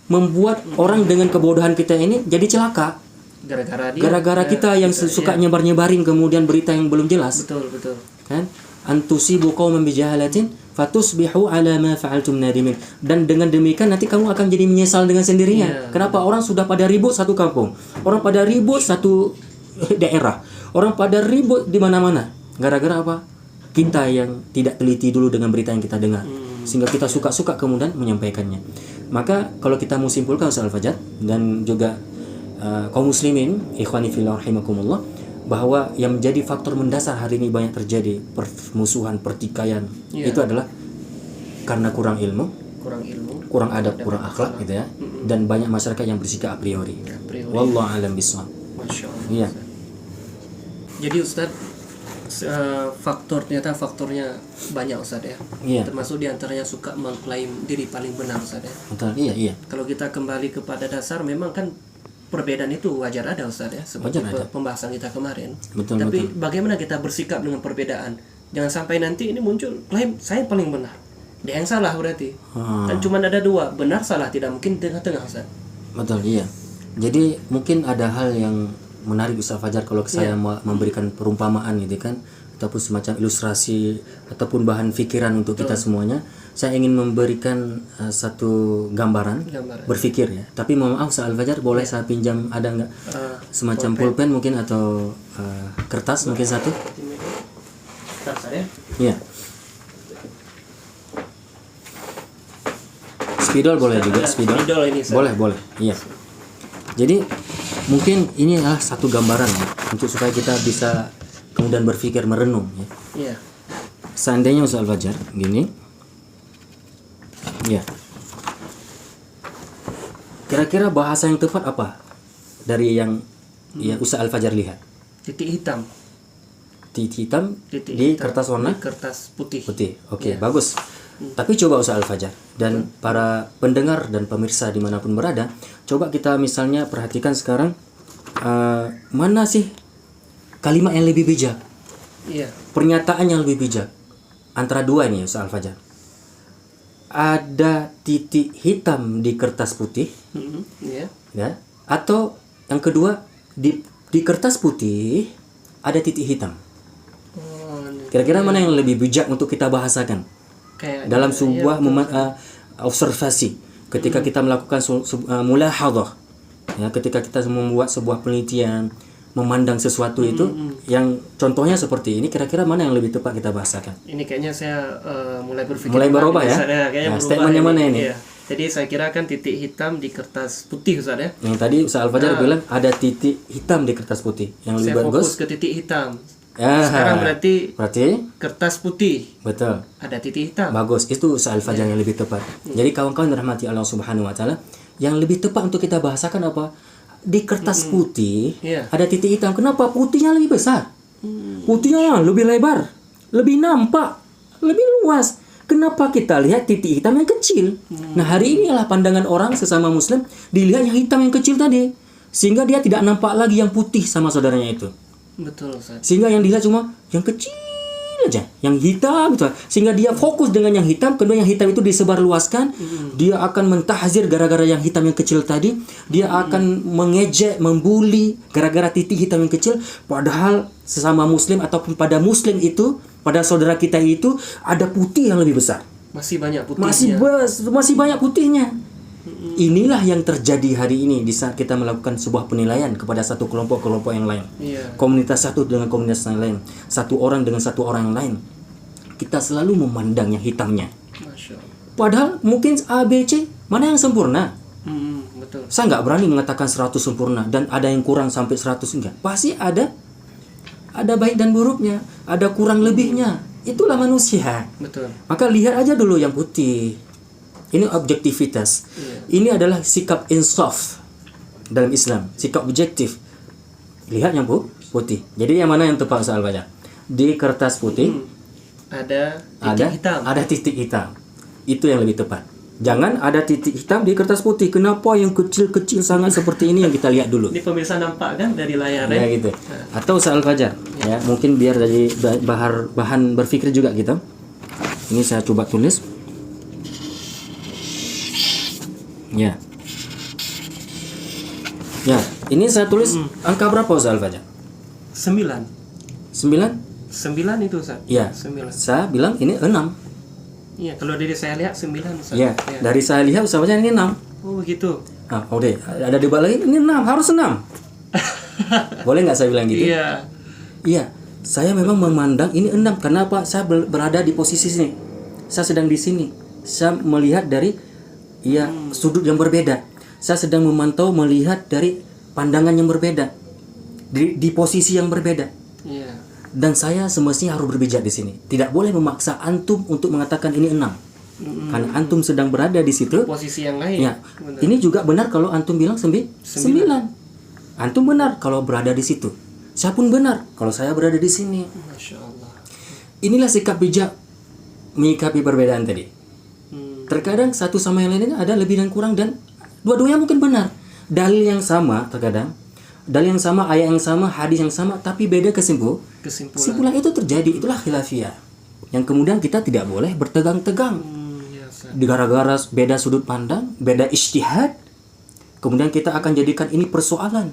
Speaker 1: membuat orang dengan kebodohan kita ini jadi celaka. Gara-gara kita yang suka nyebar-nyebarin kemudian berita yang belum jelas.
Speaker 2: Betul.
Speaker 1: Kan? Antusibu qauman bijahalatin fatusbihu ala ma fa'altum nadimin. Dan dengan demikian nanti kamu akan jadi menyesal dengan sendirinya. Kenapa? Orang sudah pada ribut satu kampung. Orang pada ribut satu daerah. Orang pada ribut di mana-mana. Gara-gara apa? Kita yang tidak teliti dulu dengan berita yang kita dengar. Sehingga kita suka-suka kemudian menyampaikannya. Maka kalau kita mau simpulkan Ustaz Al-Fajr dan juga kaum muslimin ikhwani fillah rahimakumullah, bahwa yang menjadi faktor mendasar hari ini banyak terjadi permusuhan, pertikaian, itu adalah karena kurang ilmu, kurang adab, kurang akhlak gitu ya. Dan banyak masyarakat yang bersikap a priori. Wallahu a'lam bishawab. Iya.
Speaker 2: Jadi Ustaz, faktornya banyak Ustaz ya. Termasuk diantaranya suka mengklaim diri paling benar Ustaz ya.
Speaker 1: Betul, iya.
Speaker 2: Kalau kita kembali kepada dasar, memang kan perbedaan itu wajar ada Ustaz ya, seperti pembahasan kita kemarin. Tapi bagaimana kita bersikap dengan perbedaan? Jangan sampai nanti ini muncul klaim saya paling benar, dia yang salah berarti. Kan cuma ada dua, benar salah, tidak mungkin tengah-tengah Ustaz.
Speaker 1: Betul, iya. Jadi mungkin ada hal yang menarik Ustaz Fajar kalau saya memberikan perumpamaan gitu kan, ataupun semacam ilustrasi ataupun bahan pikiran untuk kita semuanya. Saya ingin memberikan satu gambaran berpikir ya. Tapi mohon maaf Ustaz Al-Fajar, boleh saya pinjam, ada nggak semacam pulpen mungkin atau kertas mungkin satu? Kertas ya? Iya. spidol boleh juga, spidol.
Speaker 2: Spidol ini, Ustaz.
Speaker 1: Boleh. Iya. Jadi mungkin ini adalah satu gambaran ya, untuk supaya kita bisa kemudian berpikir merenung ya.
Speaker 2: Iya.
Speaker 1: Seandainya Ustaz Al-Fajar gini. Ya. Kira-kira bahasa yang tepat apa dari yang ya Ustaz Al-Fajar lihat?
Speaker 2: Titik hitam.
Speaker 1: Titik hitam
Speaker 2: Titik
Speaker 1: di
Speaker 2: hitam
Speaker 1: kertas warna
Speaker 2: di kertas putih.
Speaker 1: putih. Oke,
Speaker 2: Iya.
Speaker 1: bagus. Tapi coba Ustaz Al-Fajar dan para pendengar dan pemirsa dimanapun berada, coba kita misalnya perhatikan sekarang mana sih kalimat yang lebih bijak,
Speaker 2: Iya.
Speaker 1: pernyataan yang lebih bijak antara dua ini Ustaz Al-Fajar. Ada titik hitam di kertas putih,
Speaker 2: Iya.
Speaker 1: ya, atau yang kedua di kertas putih ada titik hitam.
Speaker 2: Oh, ini
Speaker 1: Kira-kira mana yang lebih bijak untuk kita bahasakan
Speaker 2: kayak
Speaker 1: dalam sebuah observasi ketika kita melakukan mulahadhah, ya, ketika kita membuat sebuah penelitian, memandang sesuatu itu yang contohnya seperti ini, kira-kira mana yang lebih tepat kita bahasakan?
Speaker 2: ini kayaknya saya mulai berpikir
Speaker 1: Mulai berubah
Speaker 2: ulang,
Speaker 1: ya?
Speaker 2: Ustaz, kayaknya
Speaker 1: Nah,
Speaker 2: berubah
Speaker 1: statementnya mana ini?
Speaker 2: Iya. Jadi saya kira kan titik hitam di kertas putih, Ustaz ya.
Speaker 1: Yang tadi Ustaz Al-Fajar bilang ada titik hitam di kertas putih, yang
Speaker 2: Saya
Speaker 1: lebih bagus.
Speaker 2: fokus ke titik hitam.
Speaker 1: Ya,
Speaker 2: Sekarang berarti
Speaker 1: berarti
Speaker 2: kertas putih
Speaker 1: betul.
Speaker 2: ada titik hitam.
Speaker 1: Bagus, itu Ustaz Al-Fajar yang lebih tepat. Jadi kawan-kawan dirahmati Allah Subhanahu wa taala, yang lebih tepat untuk kita bahasakan apa? Di kertas putih
Speaker 2: Iya.
Speaker 1: ada titik hitam. Kenapa? Putihnya lebih besar. Putihnya lebih lebar, lebih nampak, lebih luas. Kenapa kita lihat titik hitam yang kecil? Nah, hari ini adalah pandangan orang sesama muslim, dilihat yang hitam yang kecil tadi, sehingga dia tidak nampak lagi yang putih sama saudaranya itu.
Speaker 2: Betul, Ustaz.
Speaker 1: Sehingga yang dilihat cuma yang kecil aja, yang hitam gitu. Sehingga dia fokus dengan yang hitam, kedua yang hitam itu disebarluaskan, dia akan mentahzir gara-gara yang hitam yang kecil tadi, dia akan mengejek, membuli gara-gara titik hitam yang kecil, padahal sesama muslim ataupun pada muslim itu, pada saudara kita itu ada putih yang lebih besar.
Speaker 2: Masih banyak putihnya.
Speaker 1: Masih banyak putihnya. Inilah yang terjadi hari ini di saat kita melakukan sebuah penilaian kepada satu kelompok-kelompok yang lain.
Speaker 2: Iya.
Speaker 1: Komunitas satu dengan komunitas yang lain, satu orang dengan satu orang yang lain. Kita selalu memandang yang hitamnya.
Speaker 2: Masya Allah.
Speaker 1: Padahal mungkin A, B, C, mana yang sempurna?
Speaker 2: Betul.
Speaker 1: Saya nggak berani mengatakan 100 sempurna dan ada yang kurang sampai 100 enggak. Pasti ada baik dan buruknya, ada kurang lebihnya. Itulah manusia.
Speaker 2: Betul.
Speaker 1: Maka lihat aja dulu yang putih. Ini objektivitas. Ini adalah sikap insaf dalam Islam, sikap objektif. Lihat yang putih. Jadi yang mana yang tepat Ustaz Al-Fajar? Di kertas putih
Speaker 2: Ada titik hitam.
Speaker 1: ada titik hitam. Itu yang lebih tepat. Jangan ada titik hitam di kertas putih. Kenapa yang kecil-kecil sangat seperti ini yang kita lihat dulu.
Speaker 2: Ini pemirsa nampak kan dari layar
Speaker 1: Ya gitu. Atau Ustaz Al-Fajar, ya, mungkin biar jadi bahan berpikir juga kita. Ini saya coba tulis. Ya. Ya, ini saya tulis angka berapa Ustaz Al-Fajar?
Speaker 2: 9.
Speaker 1: 9?
Speaker 2: 9 itu, Ustaz.
Speaker 1: Ya.
Speaker 2: 9.
Speaker 1: Saya bilang ini 6.
Speaker 2: Iya, kalau dari saya lihat 9, Ustaz.
Speaker 1: Ya, dari saya lihat Ustaz Al-Fajar ini 6.
Speaker 2: Oh, begitu.
Speaker 1: Nah, udah, ada debat lagi, ini 6, harus 6. Boleh nggak saya bilang gitu?
Speaker 2: Iya.
Speaker 1: Iya, saya memang memandang ini 6. Kenapa? Saya berada di posisi sini. Saya sedang di sini. Saya melihat dari sudut yang berbeda. Saya sedang memantau, melihat dari pandangan yang berbeda. Di posisi yang berbeda.
Speaker 2: Iya.
Speaker 1: Dan saya semestinya harus berbijak di sini. Tidak boleh memaksa antum untuk mengatakan ini 6. Karena antum sedang berada di situ.
Speaker 2: Posisi yang lain.
Speaker 1: Ya, ini juga benar kalau antum bilang 9. Antum benar kalau berada di situ. Saya pun benar kalau saya berada di sini.
Speaker 2: Masya Allah.
Speaker 1: Inilah sikap bijak menyikapi perbedaan tadi. Terkadang satu sama yang lainnya ada lebih dan kurang dan dua-duanya mungkin benar. Dalil yang sama terkadang, dalil yang sama, ayat yang sama, hadis yang sama, tapi beda kesimpulan itu terjadi. Itulah khilafiyah. Yang kemudian kita tidak boleh bertegang-tegang. Gara-gara beda sudut pandang, beda ijtihad, kemudian kita akan jadikan ini persoalan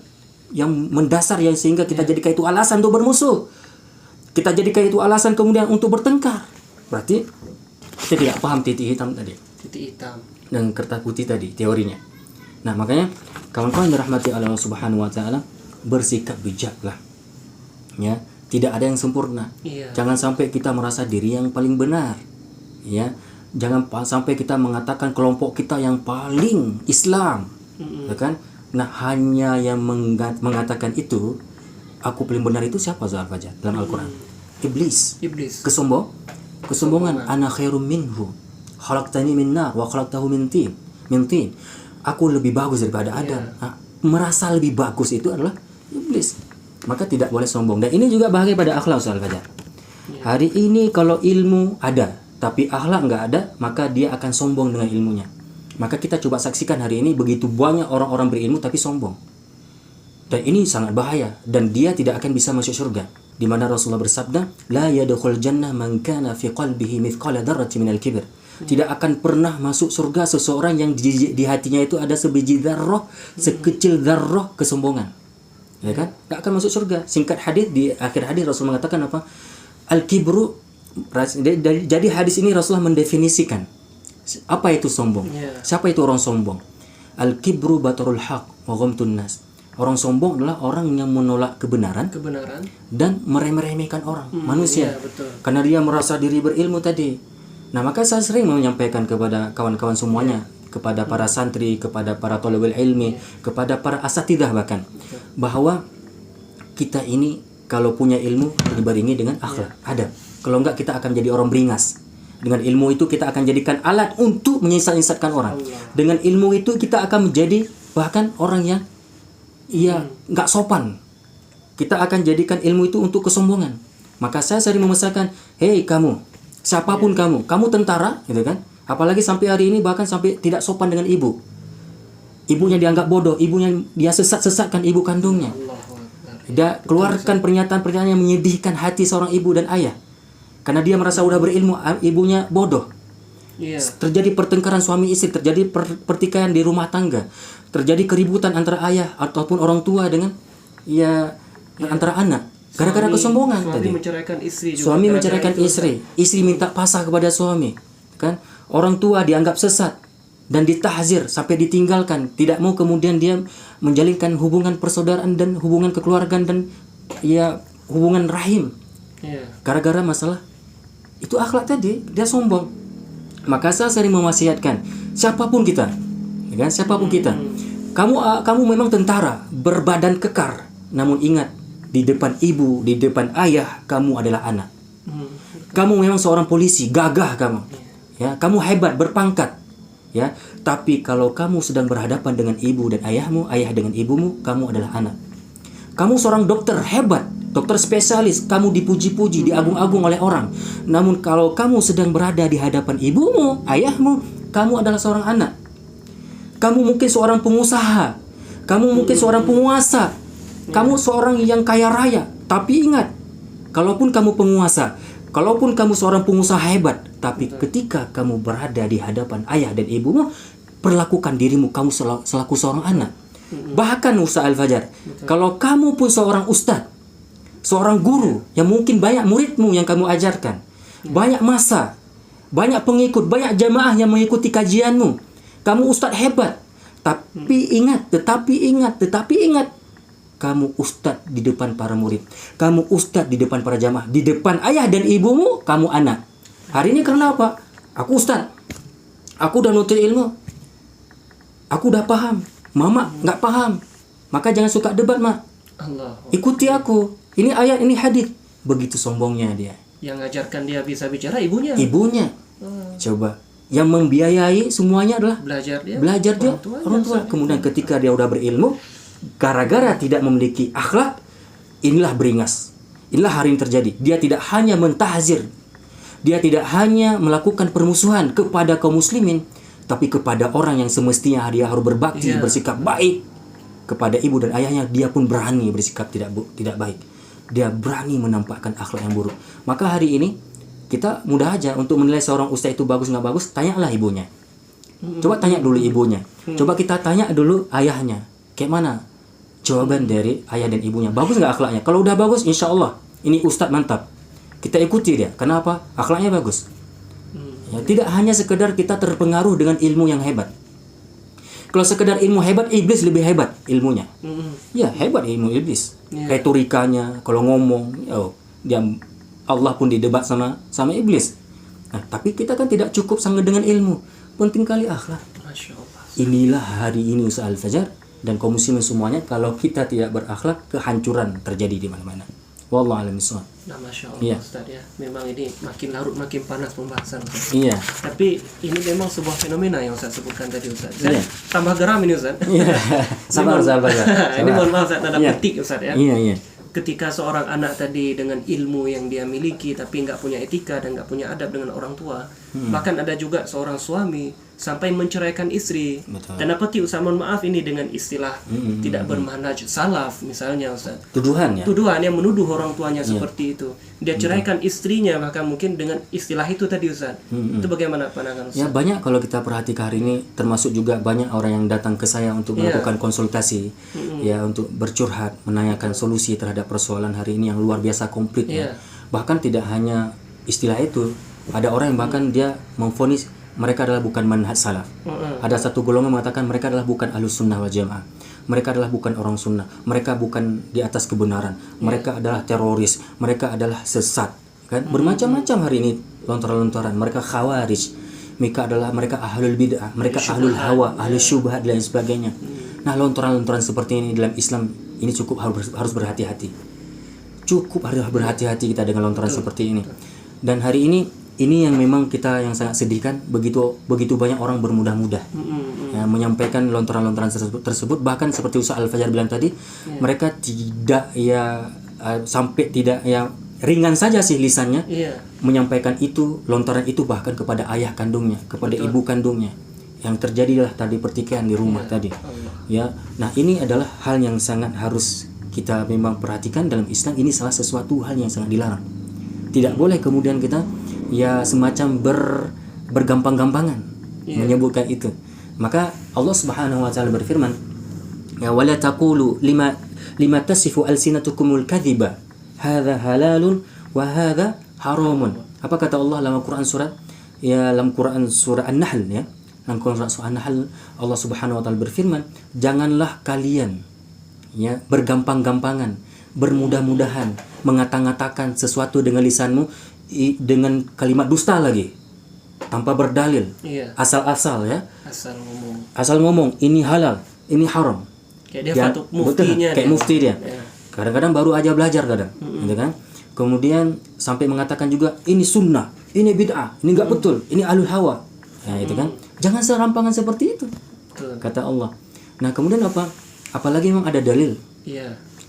Speaker 1: yang mendasar yang sehingga kita jadikan itu alasan untuk bermusuh. Kita jadikan itu alasan kemudian untuk bertengkar. Berarti kita tidak paham titik hitam tadi.
Speaker 2: Titik hitam.
Speaker 1: Dan kertas putih tadi teorinya. Nah, makanya kawan-kawan dirahmati Allah Subhanahu wa taala, bersikap bijaklah. Ya, tidak ada yang sempurna.
Speaker 2: Iya.
Speaker 1: Jangan sampai kita merasa diri yang paling benar. Ya. sampai kita mengatakan kelompok kita yang paling Islam, ya kan? Nah, hanya yang mengatakan itu, aku paling benar itu siapa Zal Fajar dalam Al-Quran? Iblis. Kesombongan. Ana khairum minhu khalaqtani min nar wa khalaqtahu min tin. Aku lebih bagus daripada Adam. Nah, merasa lebih bagus itu adalah iblis. Maka tidak boleh sombong. Dan ini juga bahagia pada akhlak Zal Fajar. Hari ini kalau ilmu ada tapi akhlak nggak ada, maka dia akan sombong dengan ilmunya. Maka kita coba saksikan hari ini begitu banyak orang-orang berilmu tapi sombong. Dan ini sangat bahaya, dan dia tidak akan bisa masuk surga. Di mana Rasulullah bersabda, la yadkhul jannah man kana fi qalbihi mithqala dzarratin minal kibr. Tidak akan pernah masuk surga seseorang yang di hatinya itu ada sebiji dzarrah, sekecil dzarrah kesombongan. Ya kan? Tak akan masuk surga. Singkat hadis, di akhir hadis Rasul mengatakan apa? Al-kibru. Jadi hadis ini Rasulullah mendefinisikan apa itu sombong. Siapa itu orang sombong? Al-kibru batarul haq wa ghamtun nas. Orang sombong adalah orang yang menolak kebenaran dan meremehkan orang, manusia. Karena dia merasa diri berilmu tadi. Nah, maka saya sering menyampaikan kepada kawan-kawan semuanya, kepada para santri, kepada para thalibul ilmi, kepada para asatidzah bahkan, bahwa kita ini kalau punya ilmu dibarengi dengan akhlak, adab. Kalau enggak kita akan jadi orang beringas. Dengan ilmu itu kita akan jadikan alat untuk menyesat-nyesatkan orang. Dengan ilmu itu kita akan menjadi bahkan orang yang nggak sopan. Kita akan jadikan ilmu itu untuk kesombongan. Maka saya sering memesankan, hei kamu, siapapun kamu tentara, gitu kan? Apalagi sampai hari ini bahkan sampai tidak sopan dengan ibu. Ibunya dianggap bodoh, ibunya dia sesat-sesatkan ibu kandungnya. Dia keluarkan pernyataan-pernyataan yang menyedihkan hati seorang ibu dan ayah. Karena dia merasa udah berilmu, ibunya bodoh. Terjadi pertengkaran suami istri, terjadi pertikaian di rumah tangga, terjadi keributan antara ayah ataupun orang tua dengan antara anak, gara-gara kesombongan tadi. Suami menceraikan istri, istri minta pasrah kepada suami, kan? Orang tua dianggap sesat dan ditahzir sampai ditinggalkan, tidak mau kemudian dia menjalinkan hubungan persaudaraan dan hubungan kekeluargaan dan hubungan rahim. Gara-gara masalah itu akhlak tadi, dia sombong. Maka saya sering mewasiatkan, siapapun kita, ya kan? Siapapun kita, kamu memang tentara berbadan kekar, namun ingat, di depan ibu, di depan ayah, kamu adalah anak. Kamu memang seorang polisi, gagah kamu, ya, kamu hebat, berpangkat, ya. Tapi kalau kamu sedang berhadapan dengan ibu dan ayahmu, ayah dengan ibumu, kamu adalah anak. Kamu seorang dokter hebat, dokter spesialis, kamu dipuji-puji, diagung-agung oleh orang. Namun kalau kamu sedang berada di hadapan ibumu, ayahmu, kamu adalah seorang anak. Kamu mungkin seorang pengusaha, kamu mungkin seorang penguasa, kamu seorang yang kaya raya. Tapi ingat, kalaupun kamu penguasa, kalaupun kamu seorang pengusaha hebat, tapi ketika kamu berada di hadapan ayah dan ibumu, perlakukan dirimu kamu selaku seorang anak. Bahkan Ustaz Al-Fajar, kalau kamu pun seorang ustadz, seorang guru yang mungkin banyak muridmu yang kamu ajarkan, banyak masa, banyak pengikut, banyak jamaah yang mengikuti kajianmu, kamu ustadz hebat, tetapi ingat, kamu ustadz di depan para murid, kamu ustadz di depan para jamaah, di depan ayah dan ibumu, kamu anak. Hari ini karena apa? Aku ustadz, aku udah nuntut ilmu, aku udah paham. Mama nggak paham, maka jangan suka debat, mak. Ikuti aku. Ini ayat, ini hadis. Begitu sombongnya dia.
Speaker 2: Yang ngajarkan dia bisa bicara ibunya.
Speaker 1: Coba. Yang membiayai semuanya adalah
Speaker 2: belajar dia.
Speaker 1: Orang tua. Kemudian ketika dia udah berilmu, gara-gara tidak memiliki akhlak, inilah beringas. Inilah hari ini terjadi. Dia tidak hanya mentahzir, dia tidak hanya melakukan permusuhan kepada kaum muslimin, tapi kepada orang yang semestinya dia harus berbakti, bersikap baik kepada ibu dan ayahnya, dia pun berani bersikap tidak baik. Dia berani menampakkan akhlak yang buruk. Maka hari ini kita mudah aja untuk menilai seorang ustaz itu bagus nggak bagus, tanyalah ibunya. Coba tanya dulu ibunya. Coba kita tanya dulu ayahnya. Kayak mana jawaban dari ayah dan ibunya? Bagus nggak akhlaknya? Kalau udah bagus, insya Allah ini ustaz mantap. Kita ikuti dia. Kenapa? Akhlaknya bagus. Ya, tidak hanya sekedar kita terpengaruh dengan ilmu yang hebat. Kalau sekedar ilmu hebat, iblis lebih hebat ilmunya. Ya, hebat ilmu iblis. Retorikanya, kalau ngomong, dia Allah pun didebat sama iblis. Nah, tapi kita kan tidak cukup sangat dengan ilmu, penting kali akhlak.
Speaker 2: Masya Allah.
Speaker 1: Inilah hari ini Ustaz Al-Fajar dan kaum muslimin semuanya, kalau kita tidak berakhlak, kehancuran terjadi di mana-mana. Wallahu a'lam bishawab.
Speaker 2: Nah, Masya Allah,
Speaker 1: Iya.
Speaker 2: Ustaz ya. Memang ini makin larut makin panas pembahasan, Ustaz.
Speaker 1: Iya.
Speaker 2: Tapi ini memang sebuah fenomena yang Ustaz sebutkan tadi, Ustaz.
Speaker 1: Iya.
Speaker 2: Saya tambah geram ini, Ustaz.
Speaker 1: Iya. Sabar.
Speaker 2: Ini mohon maaf, Ustaz, tanda
Speaker 1: Iya.
Speaker 2: petik, Ustaz ya.
Speaker 1: Iya.
Speaker 2: Ketika seorang anak tadi dengan ilmu yang dia miliki tapi nggak punya etika dan nggak punya adab dengan orang tua, bahkan ada juga seorang suami sampai menceraikan istri.
Speaker 1: Betul.
Speaker 2: Dan apa Ustaz, mohon maaf ini dengan istilah tidak bermanhaj salaf misalnya, Ustaz.
Speaker 1: Tuduhan ya.
Speaker 2: Tuduhan yang menuduh orang tuanya seperti itu. Dia ceraikan istrinya bahkan mungkin dengan istilah itu tadi, Ustaz. Itu bagaimana pandangan Ustaz?
Speaker 1: Ya, banyak kalau kita perhatikan hari ini, termasuk juga banyak orang yang datang ke saya untuk melakukan konsultasi, ya, untuk bercurhat, menanyakan solusi terhadap persoalan hari ini yang luar biasa komplit ya. Bahkan tidak hanya istilah itu, ada orang yang bahkan dia memvonis mereka adalah bukan manhaj salaf. Ada satu golongan mengatakan mereka adalah bukan ahlus sunnah wal jamaah. Mereka adalah bukan orang sunnah. Mereka bukan di atas kebenaran. Mereka adalah teroris. Mereka adalah sesat. Kan? Bermacam-macam hari ini lontaran-lontaran. Mereka khawarij. Mereka ahlul bid'ah. Mereka ahlul hawa, ahlul syubhat dan lain sebagainya. Nah, lontaran-lontaran seperti ini dalam Islam ini cukup harus berhati-hati. Cukup harus berhati-hati kita dengan lontaran seperti ini. Dan hari ini yang memang kita yang sangat sedihkan, begitu banyak orang bermudah-mudah ya, menyampaikan lontaran-lontaran tersebut. Bahkan seperti Ustaz Al-Fajar bilang tadi, mereka tidak sampai tidak ringan saja sih lisannya menyampaikan itu, lontaran itu bahkan kepada ayah kandungnya, kepada ibu kandungnya. Yang terjadilah tadi pertikaian di rumah tadi. Ya. Nah, ini adalah hal yang sangat harus kita memang perhatikan dalam Islam. Ini salah sesuatu hal yang sangat dilarang. Tidak boleh kemudian kita semacam bergampang-gampangan menyebutkan itu. Maka Allah Subhanahu wa taala berfirman, ya wala taqulu lima tasifu alsinatukumul kadhiba hadza halalun wa hadza haramun. Apa kata Allah dalam Quran surah An-Nahl ya. Dalam Quran surah An-Nahl Allah Subhanahu wa taala berfirman, janganlah kalian bergampang-gampangan, bermudah-mudahan mengata-ngatakan sesuatu dengan lisanmu dengan kalimat dusta lagi, tanpa berdalil, asal-asal ya, asal ngomong ini halal, ini haram.
Speaker 2: Kayak dia fatuk muftinya,
Speaker 1: kayak mufti dia. Kadang-kadang baru aja belajar kadang, gitu kan. Kemudian sampai mengatakan juga ini sunnah, ini bid'ah, ini enggak betul, ini ahlul hawa. Ya, itu kan. Jangan serampangan seperti itu. Kata Allah. Nah, kemudian apalagi memang ada dalil.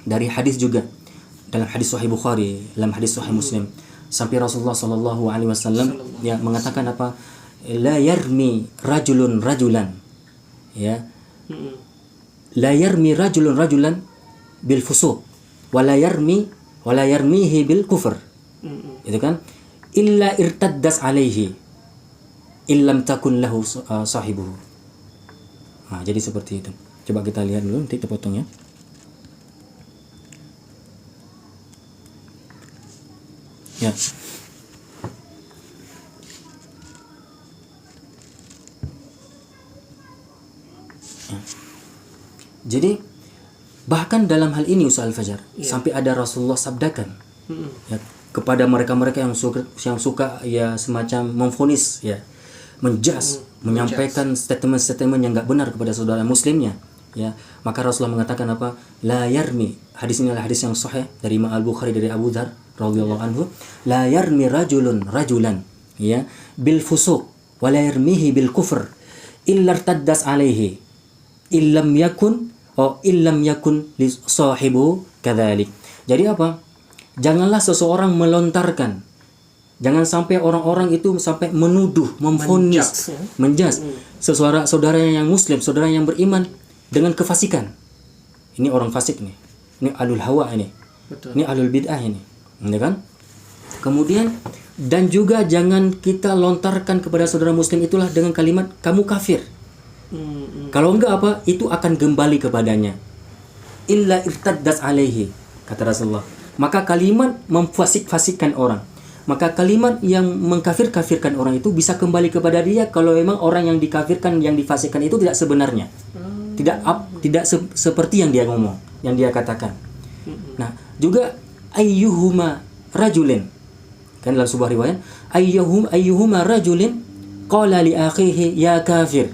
Speaker 1: Dari hadis juga. Dalam hadis Sahih Bukhari, dalam hadis Sahih Muslim. Sampai Rasulullah sallallahu alaihi wasallam mengatakan la yarmi rajulun rajulan, ya, la yarmi rajulun rajulan bil fusuq wa la yarmihi bil kufr, itu kan, illa irtaddas alaihi illam takun lahu sahibuhu. Nah, jadi seperti itu. Coba kita lihat dulu, nanti kita potong ya. Ya. Jadi bahkan dalam hal ini Ustaz Al-Fajar, sampai ada Rasulullah sabdakan ya, kepada mereka-mereka yang suka ya semacam memvonis ya, menyampaikan statement-statement yang enggak benar kepada saudara muslimnya ya. Maka Rasulullah mengatakan la yarmi, hadis ini adalah hadis yang sahih dari Imam Al-Bukhari dari Abu Dzar radhiyallahu anhu, la yarmi rajulun rajulan ya bil fusuq wa la yarmihi bil kufr illa irtaddas alaihi illam yakun li sahibu kadzalik. Jadi janganlah seseorang melontarkan, jangan sampai orang-orang itu sampai menuduh, memvonis, menjas saudaranya yang muslim, saudara yang beriman dengan kefasikan. Ini orang fasik nih. Ini ahlul hawa ini. Betul. Ini ahlul bid'ah ini. Ya kan? Kemudian dan juga jangan kita lontarkan kepada saudara muslim itulah dengan kalimat kamu kafir. Kalau enggak itu akan kembali kepadanya. Illa irtaddas alaihi, kata Rasulullah. Maka kalimat memfasik-fasikkan orang, maka kalimat yang mengkafir-kafirkan orang itu bisa kembali kepada dia kalau memang orang yang dikafirkan, yang difasikkan itu tidak sebenarnya. Tidak seperti yang dia ngomong, yang dia katakan. Nah, juga ayyuhuma rajulin Kan dalam sebuah riwayat, ayyuhuma rajulin qala li akhihi ya kafir.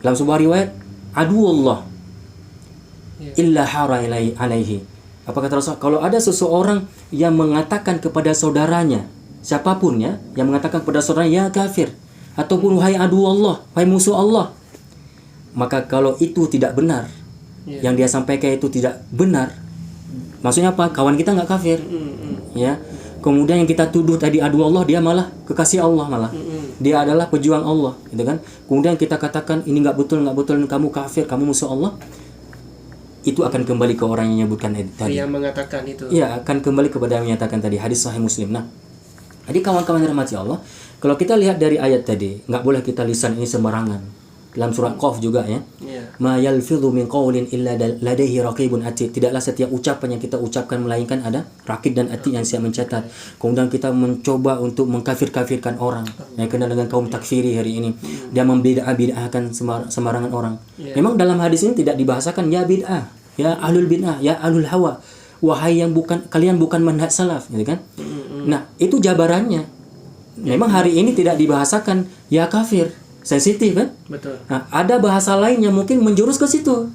Speaker 1: Dalam sebuah riwayat, aduwallah illa hara alaihi. Apa kata Rasul? Kalau ada seseorang yang mengatakan kepada saudaranya, siapapun ya, yang mengatakan kepada saudaranya ya kafir, ataupun wahai adu Allah, wahai musuh Allah, maka kalau itu tidak benar, yang dia sampaikan itu tidak benar, maksudnya apa? Kawan kita nggak kafir, ya. Kemudian yang kita tuduh tadi adu Allah, dia malah kekasih Allah, malah dia adalah pejuang Allah, gitu kan. Kemudian kita katakan ini nggak betul, kamu kafir, kamu musuh Allah, itu akan kembali ke orang yang menyebutkan tadi.
Speaker 2: Yang mengatakan itu.
Speaker 1: Iya, akan kembali kepada yang menyatakan tadi, hadis sahih Muslim. Nah, jadi kawan-kawan yang dirahmati Allah, kalau kita lihat dari ayat tadi, nggak boleh kita lisan ini sembarangan. Dalam surat Qaf juga ya. Ma yalfidhu min qawlin illa ladaihi raqibun atid. Tidaklah setiap ucapan yang kita ucapkan melainkan ada raqib dan atid yang siap mencatat. Kemudian kita mencoba untuk mengkafir-kafirkan orang. Yang kenal dengan kaum takfiri hari ini. Dia membid'ah-bid'ahkan sembarangan orang. Memang dalam hadis ini tidak dibahasakan ya bid'ah, ya ahlul bid'ah, ya ahlul hawa. Wahai yang kalian bukan manhaj salaf, gitu kan? Nah, itu jabarannya. Memang hari ini tidak dibahasakan ya kafir. Sensitif kan?
Speaker 2: Betul.
Speaker 1: Nah, ada bahasa lain yang mungkin menjurus ke situ.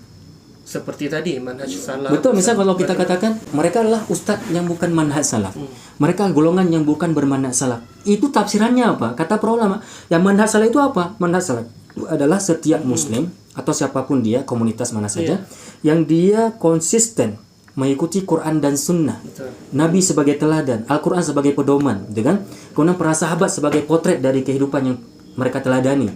Speaker 2: Seperti tadi manhaj salaf.
Speaker 1: Betul, misal kalau kita katakan mereka adalah ustadz yang bukan manhaj salaf. Mereka golongan yang bukan bermanhaj salaf. Itu tafsirannya apa? Kata para ulama, yang manhaj salaf itu apa? Manhaj salaf itu adalah setiap muslim atau siapapun dia, komunitas mana saja, yang dia konsisten mengikuti Quran dan Sunnah.
Speaker 2: Betul.
Speaker 1: Nabi sebagai teladan, Al-Quran sebagai pedoman, gitu kan? Kemudian para sahabat sebagai potret dari kehidupan yang mereka teladani.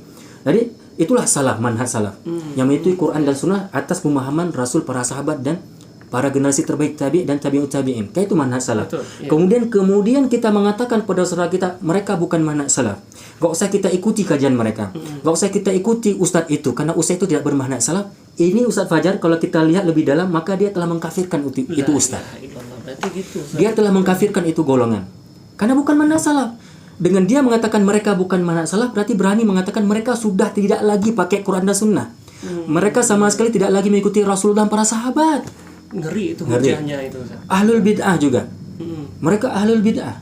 Speaker 1: Jadi itulah salaf, manhaj salaf, yang mengikuti Quran dan Sunnah atas pemahaman Rasul, para sahabat dan para generasi terbaik tabi' dan tabi'ut tabi'in. Kayak itu manhaj salaf.
Speaker 2: Betul, ya.
Speaker 1: Kemudian kita mengatakan pada saudara kita, mereka bukan manhaj salaf. Gak usah kita ikuti kajian mereka. Gak usah kita ikuti ustadz itu, karena ustadz itu tidak bermanhaj salaf. Ini Ustadz Fajar, kalau kita lihat lebih dalam, maka dia telah mengkafirkan itu ustadz. Dia telah mengkafirkan itu golongan, karena bukan manhaj salaf. Dengan dia mengatakan mereka bukan manhaj salaf, berarti berani mengatakan mereka sudah tidak lagi pakai Quran dan Sunnah. Mereka sama sekali tidak lagi mengikuti Rasulullah dan para sahabat.
Speaker 2: Ngeri itu hujahnya itu.
Speaker 1: Ahlul bid'ah juga. Mereka ahlul bid'ah.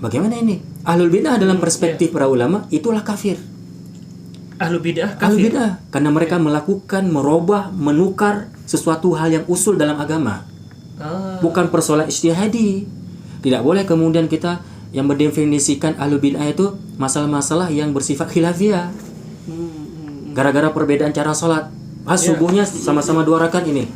Speaker 1: Bagaimana ini? Ahlul bid'ah dalam perspektif para ulama itulah kafir.
Speaker 2: Ahlul bid'ah kafir.
Speaker 1: Ahlul bid'ah karena mereka melakukan, merubah, menukar sesuatu hal yang usul dalam agama. Bukan persoalan ijtihadi. Tidak boleh kemudian kita yang mendefinisikan ahlul bid'ah itu masalah-masalah yang bersifat khilafiyah. Gara-gara perbedaan cara sholat. Subuhnya sama-sama 2 rakaat ini.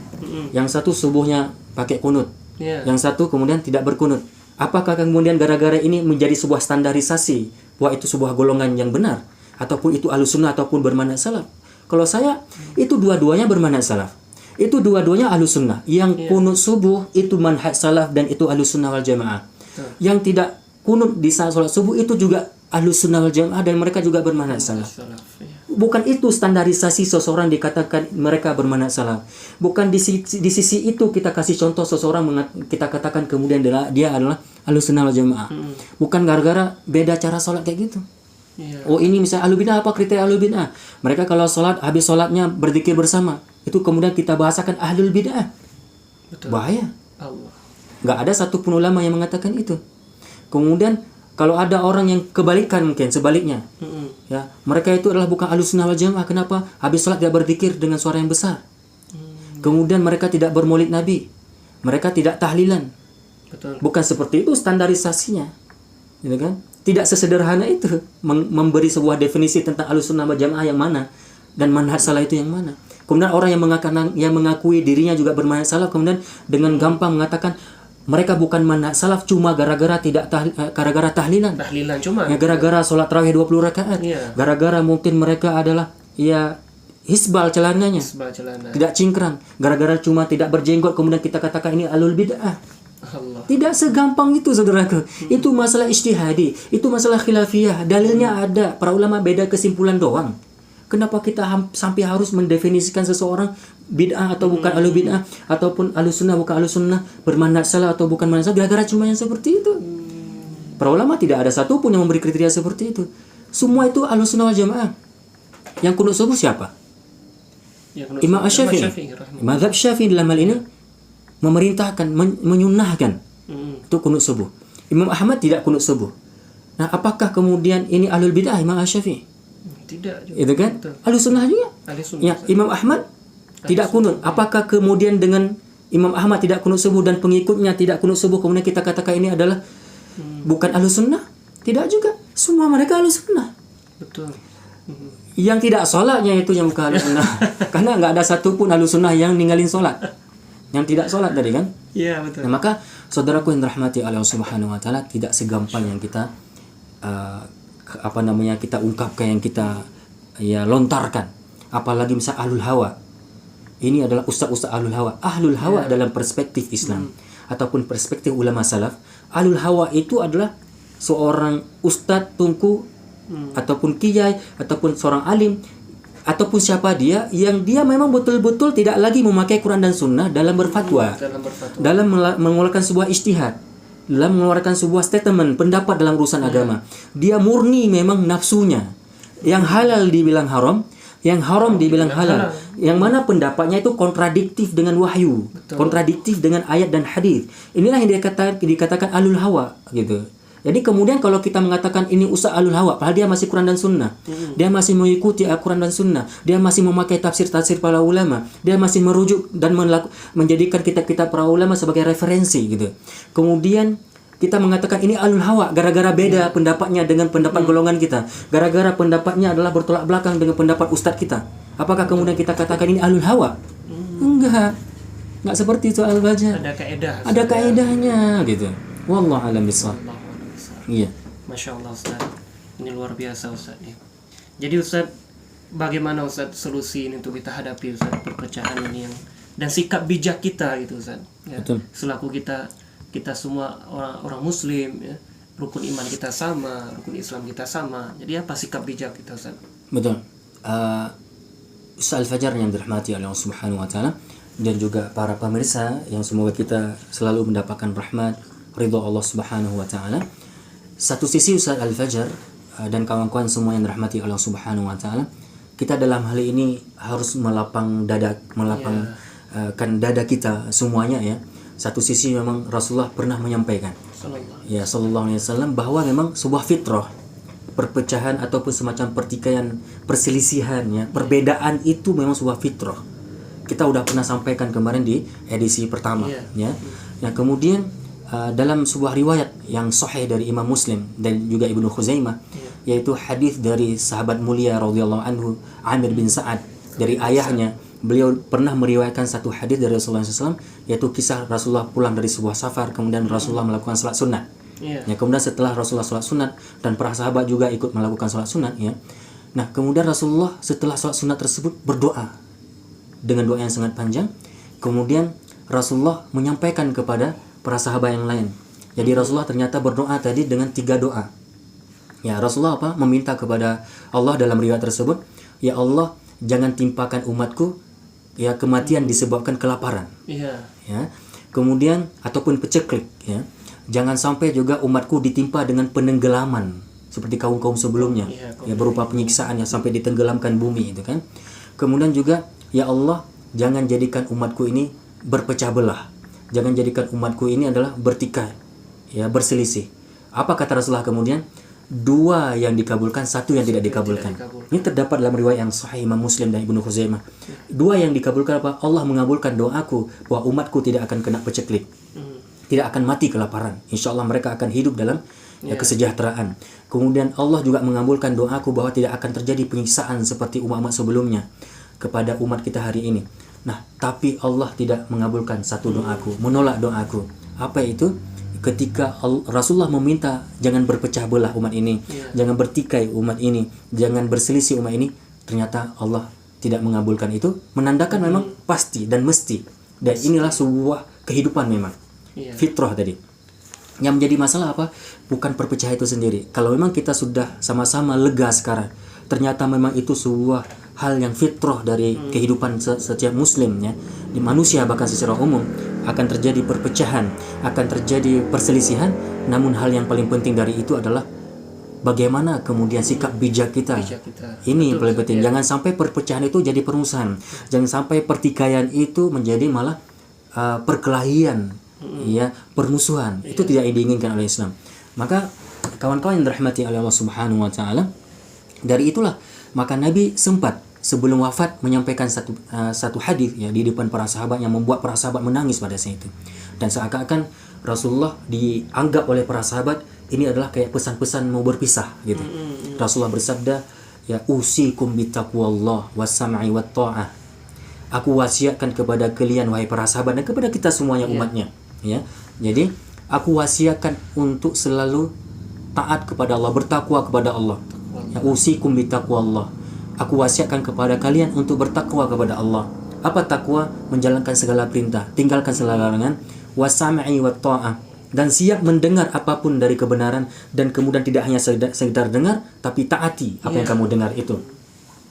Speaker 1: Yang satu subuhnya pakai kunut. Yang satu kemudian tidak berkunut. Apakah kemudian gara-gara ini menjadi sebuah standarisasi bahwa itu sebuah golongan yang benar, ataupun itu ahlus sunnah ataupun bermanhaj salaf? Kalau saya, itu dua-duanya bermanhaj salaf. Itu dua-duanya ahlus sunnah. Yang kunut subuh itu manhaj salaf dan itu ahlus sunnah wal jamaah. Yang tidak kunut di saat sholat subuh itu juga ahlus sunnah wal jamaah dan mereka juga bermanhaj salaf. Bukan itu standarisasi seseorang dikatakan mereka bermanhaj salaf. Bukan di sisi itu kita kasih contoh seseorang kita katakan kemudian dia adalah ahlus sunnah wal jamaah. Bukan gara-gara beda cara sholat kayak gitu. Oh ini misalnya ahlul bid'ah, apa kriteria ahlul bid'ah? Mereka kalau sholat, habis sholatnya berzikir bersama. Itu kemudian kita bahasakan ahlul bid'ah. Bahaya. Nggak ada satupun ulama yang mengatakan itu. Kemudian kalau ada orang yang kebalikan, mungkin sebaliknya, ya mereka itu adalah bukan ahlus sunnah wal jamaah. Kenapa? Habis sholat dia berzikir dengan suara yang besar. Kemudian mereka tidak bermaulid Nabi, mereka tidak tahlilan. Bukan seperti itu standarisasinya, gitu kan? Tidak sesederhana itu memberi sebuah definisi tentang ahlus sunnah wal jamaah yang mana dan manhaj salaf itu yang mana. Kemudian orang yang mengakui dirinya juga bermanhaj salaf kemudian dengan gampang mengatakan mereka bukan manhaj salaf cuma gara-gara gara-gara tahlilan. Tahlilan cuma. Ya, gara-gara sholat tarawih 20 rakaat. Gara-gara mungkin mereka adalah hisbal celananya. Tidak cingkrang. Gara-gara cuma tidak berjenggot kemudian kita katakan ini ahlul bid'ah. Tidak segampang itu saudaraku. Itu masalah ijtihadi, itu masalah khilafiyah. Dalilnya ada, para ulama beda kesimpulan doang. Kenapa kita sampai harus mendefinisikan seseorang bid'ah atau bukan ahlul bid'ah, ataupun ahlus sunnah bukan ahlus sunnah, bermanhaj salaf atau bukan manhaj salaf, gara-gara cuma yang seperti itu? Para ulama tidak ada satupun yang memberi kriteria seperti itu. Semua itu ahlus sunnah wal jamaah. Yang kunut subuh siapa? Imam Asy-Syafi'i. Mazhab Syafi'i dalam hal ini memerintahkan, menyunnahkan itu kunut subuh. Imam Ahmad tidak kunut subuh. Nah, apakah kemudian ini ahlul bidah Imam Syafi'i?
Speaker 2: Tidak juga.
Speaker 1: Itu kan?
Speaker 2: Betul.
Speaker 1: Ahlus sunnah juga.
Speaker 2: Ahli sunnah.
Speaker 1: Ya, Imam Ahmad tidak kunut. Apakah kemudian dengan Imam Ahmad tidak kunut subuh dan pengikutnya tidak kunut subuh kemudian kita katakan ini adalah bukan ahlus sunnah? Tidak juga. Semua mereka ahlus sunnah.
Speaker 2: Betul.
Speaker 1: Yang tidak sholatnya itu yang bukan ahlus sunnah. Karena nggak ada satupun ahlus sunnah yang ninggalin sholat. Yang tidak sholat tadi kan?
Speaker 2: Iya, betul.
Speaker 1: Nah, maka saudaraku yang dirahmati oleh Allah Subhanahu wa taala, tidak segampang yang kita kita ungkapkan, yang kita lontarkan. Apalagi misal ahlul hawa. Ini adalah ustaz-ustaz ahlul hawa. Ahlul hawa dalam perspektif Islam ataupun perspektif ulama salaf, ahlul hawa itu adalah seorang ustaz tungku ataupun kiai ataupun seorang alim ataupun siapa dia yang dia memang betul-betul tidak lagi memakai Quran dan Sunnah dalam berfatwa, dalam mengeluarkan sebuah ijtihad, dalam mengeluarkan sebuah statement pendapat dalam urusan agama. Dia murni memang nafsunya, yang halal dibilang haram, yang haram dibilang halal, yang mana pendapatnya itu kontradiktif dengan wahyu, kontradiktif dengan ayat dan hadis. Inilah yang dikatakan ahlul hawa gitu. Jadi kemudian kalau kita mengatakan ini ustaz ahlul hawa, padahal dia masih Quran dan Sunnah, dia masih mengikuti Al-Quran dan Sunnah, dia masih memakai tafsir-tafsir para ulama, dia masih merujuk dan menjadikan kitab-kitab para ulama sebagai referensi gitu. Kemudian kita mengatakan ini ahlul hawa gara-gara beda pendapatnya dengan pendapat golongan kita, gara-gara pendapatnya adalah bertolak belakang dengan pendapat ustadz kita. Apakah kemudian kita katakan ini ahlul hawa? Enggak seperti itu al-Fajar.
Speaker 2: Ada kaedah.
Speaker 1: Ada kaedahnya gitu. Wallahu a'lam bishawab. Iya.
Speaker 2: Masya Allah Ustaz. Ini luar biasa Ustaz ya. Jadi Ustaz, bagaimana Ustaz solusi ini untuk kita hadapi Ustaz perpecahan ini dan sikap bijak kita gitu Ustaz ya.
Speaker 1: Betul.
Speaker 2: Selaku kita semua orang muslim ya, rukun iman kita sama, rukun Islam kita sama. Jadi apa sikap bijak kita Ustaz?
Speaker 1: Betul. Ustaz Al-Fajar yang dirahmati oleh Allah Subhanahu wa taala dan juga para pemirsa yang semoga kita selalu mendapatkan rahmat ridha Allah Subhanahu wa taala. Satu sisi Ustaz Al-Fajar dan kawan-kawan semua yang dirahmati Allah Subhanahu wa taala, kita dalam hal ini harus melapangkan dada kita semuanya ya. Satu sisi memang Rasulullah pernah menyampaikan sallallahu alaihi wasallam bahwa memang sebuah fitrah perpecahan ataupun semacam pertikaian, perselisihan ya, perbedaan itu memang sebuah fitrah. Kita udah pernah sampaikan kemarin di edisi pertama ya. Nah, kemudian dalam sebuah riwayat yang sahih dari Imam Muslim dan juga Ibnu Khuzaimah, yaitu hadis dari sahabat mulia radhiyallahu anhu Amir bin Sa'ad dari ayahnya, beliau pernah meriwayatkan satu hadis dari Rasulullah SAW, yaitu kisah Rasulullah pulang dari sebuah safar, kemudian Rasulullah melakukan salat sunat. Ya, kemudian setelah Rasulullah salat sunat dan para sahabat juga ikut melakukan salat sunat ya. Nah, kemudian Rasulullah setelah salat sunat tersebut berdoa dengan doa yang sangat panjang. Kemudian Rasulullah menyampaikan kepada para sahabat yang lain. Jadi Rasulullah ternyata berdoa tadi dengan 3 doa. Ya, Rasulullah meminta kepada Allah dalam riwayat tersebut, ya Allah, jangan timpakan umatku ya kematian disebabkan kelaparan. Ya. Kemudian ataupun peceklik ya. Jangan sampai juga umatku ditimpa dengan penenggelaman seperti kaum-kaum sebelumnya. Ya, berupa penyiksaan yang sampai ditenggelamkan bumi itu kan. Kemudian juga ya Allah, jangan jadikan umatku ini berpecah belah. Jangan jadikan umatku ini adalah bertikai, ya, berselisih. Apa kata Rasulullah kemudian? 2 yang dikabulkan, 1 yang tidak dikabulkan. Ini terdapat dalam riwayat yang sahih Imam Muslim dan Ibnu Khuzaimah. 2 yang dikabulkan apa? Allah mengabulkan doaku bahwa umatku tidak akan kena peceklik, tidak akan mati kelaparan. Insya Allah mereka akan hidup dalam kesejahteraan. Kemudian Allah juga mengabulkan doaku bahwa tidak akan terjadi penyiksaan seperti umat-umat sebelumnya kepada umat kita hari ini. Nah, tapi Allah tidak mengabulkan satu doaku, menolak doaku. Apa itu? Ketika Rasulullah meminta jangan berpecah belah umat ini, jangan bertikai umat ini, jangan berselisih umat ini, ternyata Allah tidak mengabulkan itu, menandakan memang pasti dan mesti. Dan inilah sebuah kehidupan memang. Fitrah tadi. Yang menjadi masalah apa? Bukan perpecahan itu sendiri. Kalau memang kita sudah sama-sama lega sekarang, ternyata memang itu sebuah hal yang fitrah dari kehidupan setiap muslim ya, di manusia bahkan secara umum akan terjadi perpecahan, akan terjadi perselisihan. Namun hal yang paling penting dari itu adalah bagaimana kemudian sikap bijak kita. Ini yang paling penting. Jangan sampai perpecahan itu jadi permusuhan. Jangan sampai pertikaian itu menjadi malah perkelahian ya permusuhan. Itu tidak diinginkan oleh Islam. Maka kawan-kawan yang dirahmati oleh Allah Subhanahu wa taala, dari itulah maka Nabi sempat sebelum wafat menyampaikan satu hadis ya di depan para sahabat yang membuat para sahabat menangis pada saat itu. Dan seakan-akan Rasulullah dianggap oleh para sahabat ini adalah kayak pesan-pesan mau berpisah gitu. Rasulullah bersabda, ya usikum bittaqwallah was-sam'i wat-tha'ah. Aku wasiatkan kepada kalian wahai para sahabat dan kepada kita semuanya umatnya, ya. Jadi aku wasiatkan untuk selalu taat kepada Allah, bertakwa kepada Allah. Ya usikum bittaqwallah. Aku wasiatkan kepada kalian untuk bertakwa kepada Allah. Apa takwa? Menjalankan segala perintah, tinggalkan segala larangan, was-sam'i wat-tha'ah, dan siap mendengar apapun dari kebenaran, dan kemudian tidak hanya sekedar dengar tapi taati apa yang kamu dengar itu.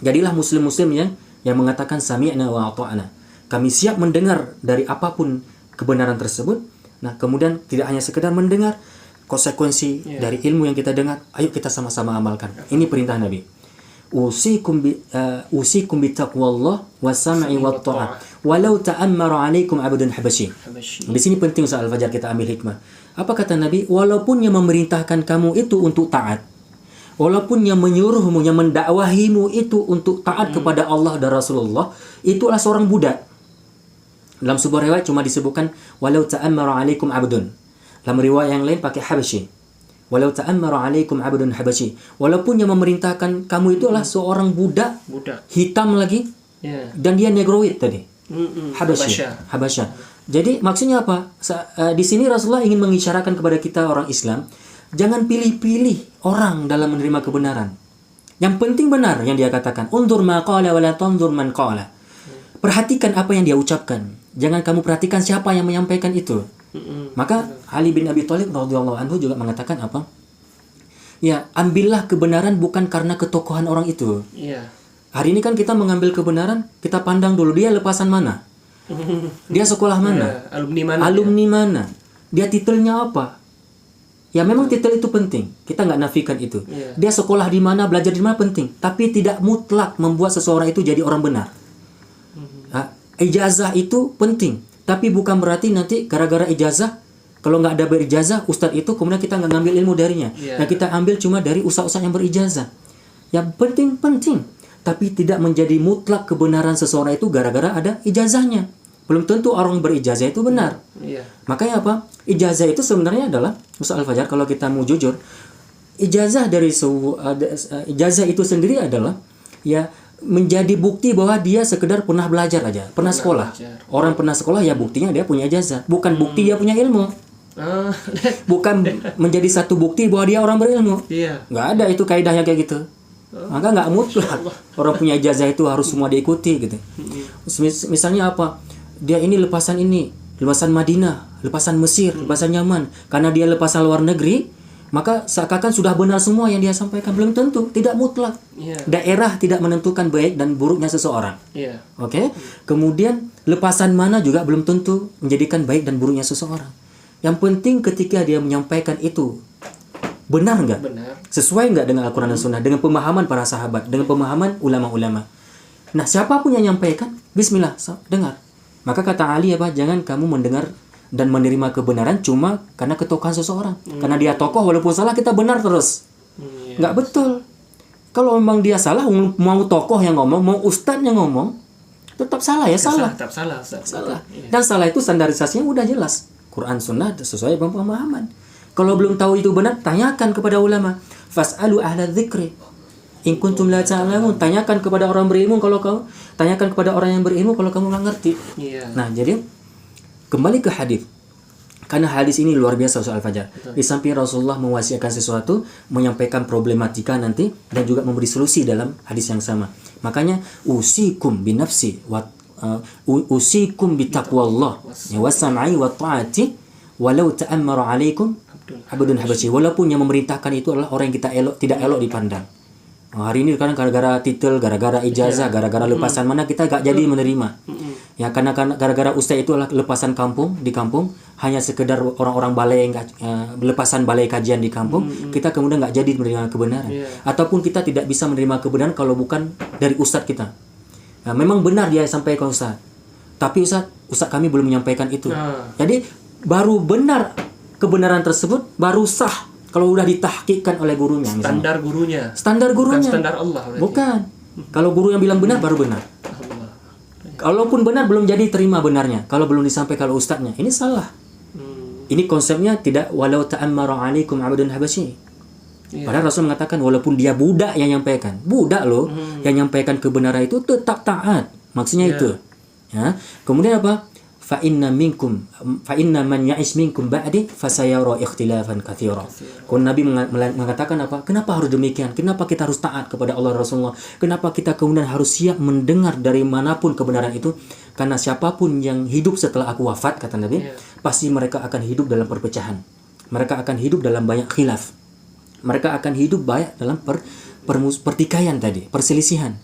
Speaker 1: Jadilah muslim-muslim yang mengatakan sami'na wa ata'na. Kami siap mendengar dari apapun kebenaran tersebut. Nah, kemudian tidak hanya sekedar mendengar, konsekuensi dari ilmu yang kita dengar, ayo kita sama-sama amalkan. Ini perintah Nabi. Usikum bittaqwallah was-sam'i wat-tha'ah walau ta'ammara 'alaikum 'abdun habasyi. Di sini penting soal Fajar kita ambil hikmah. Apa kata Nabi? Walaupun yang memerintahkan kamu itu untuk taat, walaupun yang menyuruhmu, yang mendakwahimu itu untuk taat kepada Allah dan Rasulullah, itulah seorang budak. Dalam sebuah riwayat cuma disebutkan walau ta'ammara 'alaikum 'abdun. Dalam riwayat yang lain pakai habasyi. Walau ta'ammara 'alaikum 'abdun habasyi. Walaupun yang memerintahkan kamu itu adalah seorang budak hitam lagi, dan dia negroid tadi. Habasya. Jadi maksudnya apa? Di sini Rasulullah ingin mengisyaratkan kepada kita orang Islam, jangan pilih-pilih orang dalam menerima kebenaran. Yang penting benar yang dia katakan. Undur ma qala wa la tanzur man qala. Perhatikan apa yang dia ucapkan. Jangan kamu perhatikan siapa yang menyampaikan itu. Maka Ali bin Abi Thalib radhiyallahu anhu juga mengatakan apa? Ya, ambillah kebenaran bukan karena ketokohan orang itu. Hari ini kan kita mengambil kebenaran, kita pandang dulu dia lepasan mana? Dia sekolah mana? Alumni mana? Dia titelnya apa? Ya memang titel itu penting. Kita nggak nafikan itu. Dia sekolah di mana, belajar di mana penting. Tapi tidak mutlak membuat seseorang itu jadi orang benar. Ijazah itu penting. Tapi bukan berarti nanti gara-gara ijazah, kalau nggak ada berijazah, ustadz itu kemudian kita nggak ngambil ilmu darinya. Yang kita ambil cuma dari ustadz-ustadz yang berijazah. Yang penting. Tapi tidak menjadi mutlak kebenaran seseorang itu gara-gara ada ijazahnya. Belum tentu orang berijazah itu benar. Makanya apa? Ijazah itu sebenarnya adalah, Ustaz Al-Fajar, kalau kita mau jujur, ijazah itu sendiri adalah ya menjadi bukti bahwa dia sekedar pernah belajar aja, pernah sekolah. Orang pernah sekolah ya buktinya dia punya ijazah, bukan bukti dia punya ilmu. Bukan menjadi satu bukti bahwa dia orang berilmu. Nggak ada itu kaidahnya kayak gitu. Maka nggak mutlak orang punya ijazah itu harus semua diikuti gitu. Misalnya apa? Dia ini lepasan Madinah, lepasan Mesir, lepasan Yaman. Karena dia lepasan luar negeri, maka seakan-akan sudah benar semua yang dia sampaikan. Belum tentu, tidak mutlak. Daerah tidak menentukan baik dan buruknya seseorang. Oke? Kemudian lepasan mana juga belum tentu menjadikan baik dan buruknya seseorang. Yang penting ketika dia menyampaikan itu benar nggak? Sesuai nggak dengan Al-Quran dan Sunnah, dengan pemahaman para sahabat, dengan pemahaman ulama-ulama. Nah, siapapun yang menyampaikan, bismillah, dengar. Maka kata Ali apa? Jangan kamu mendengar dan menerima kebenaran cuma karena ketokohan seseorang. Karena dia tokoh, walaupun salah kita benar terus. Nggak betul. Kalau memang dia salah, mau tokoh yang ngomong, mau ustadz yang ngomong, tetap salah ya, salah.
Speaker 2: Tetap salah.
Speaker 1: Dan salah itu standarisasinya udah jelas. Quran Sunnah sesuai dengan pemahaman. Kalau belum tahu itu benar, tanyakan kepada ulama. Fas'alu ahla dzikri in kuntum la ta'lamun. Tanyakan kepada orang berilmu tanyakan kepada orang yang berilmu kalau kamu nggak ngerti. Nah, jadi kembali ke hadis. Karena hadis ini luar biasa soal Fajar. Di samping Rasulullah mewasiatkan sesuatu, menyampaikan problematika nanti dan juga memberi solusi dalam hadis yang sama. Makanya usikum binafsi wa usikum bitaqwallah wa sam'i wa ta'ati walau ta'ammara 'alaikum 'abdun habasyi. Walaupun yang memerintahkan itu adalah orang yang tidak elok dipandang. Hari ini kadang gara-gara titel, gara-gara ijazah, gara-gara lepasan mana kita gak jadi menerima. Ya karena gara-gara ustaz itu adalah lepasan di kampung, hanya sekedar orang-orang balai lepasan balai kajian di kampung, kita kemudian gak jadi menerima kebenaran. Ataupun kita tidak bisa menerima kebenaran kalau bukan dari ustaz kita. Nah, memang benar dia sampaikan ustaz, tapi ustaz kami belum menyampaikan itu. Jadi baru benar kebenaran tersebut, baru sah kalau udah ditahqiqkan oleh gurunya misalnya. Standar gurunya.
Speaker 2: Bukan standar Allah berarti.
Speaker 1: Bukan. Kalau guru yang bilang benar baru benar.
Speaker 2: Allah.
Speaker 1: Kalaupun benar belum jadi terima benarnya. Kalau belum disampaikan oleh ustadznya, ini salah. Ini konsepnya tidak walau ta'ammara 'alaikum 'abdun habasyi. Padahal Rasul mengatakan walaupun dia budak yang nyampaikan. Budak loh yang nyampaikan kebenaran itu tetap taat. Maksudnya itu. Ya. Kemudian apa? Fa inna man ya'ish minkum ba'di fasayara ikhtilafan katsira. Kalau Nabi mengatakan apa? Kenapa harus demikian? Kenapa kita harus taat kepada Allah Rasulullah? Kenapa kita kemudian harus siap mendengar dari manapun kebenaran itu? Karena siapapun yang hidup setelah aku wafat, kata Nabi, pasti mereka akan hidup dalam perpecahan. Mereka akan hidup dalam banyak khilaf. Mereka akan hidup banyak dalam pertikaian tadi, perselisihan.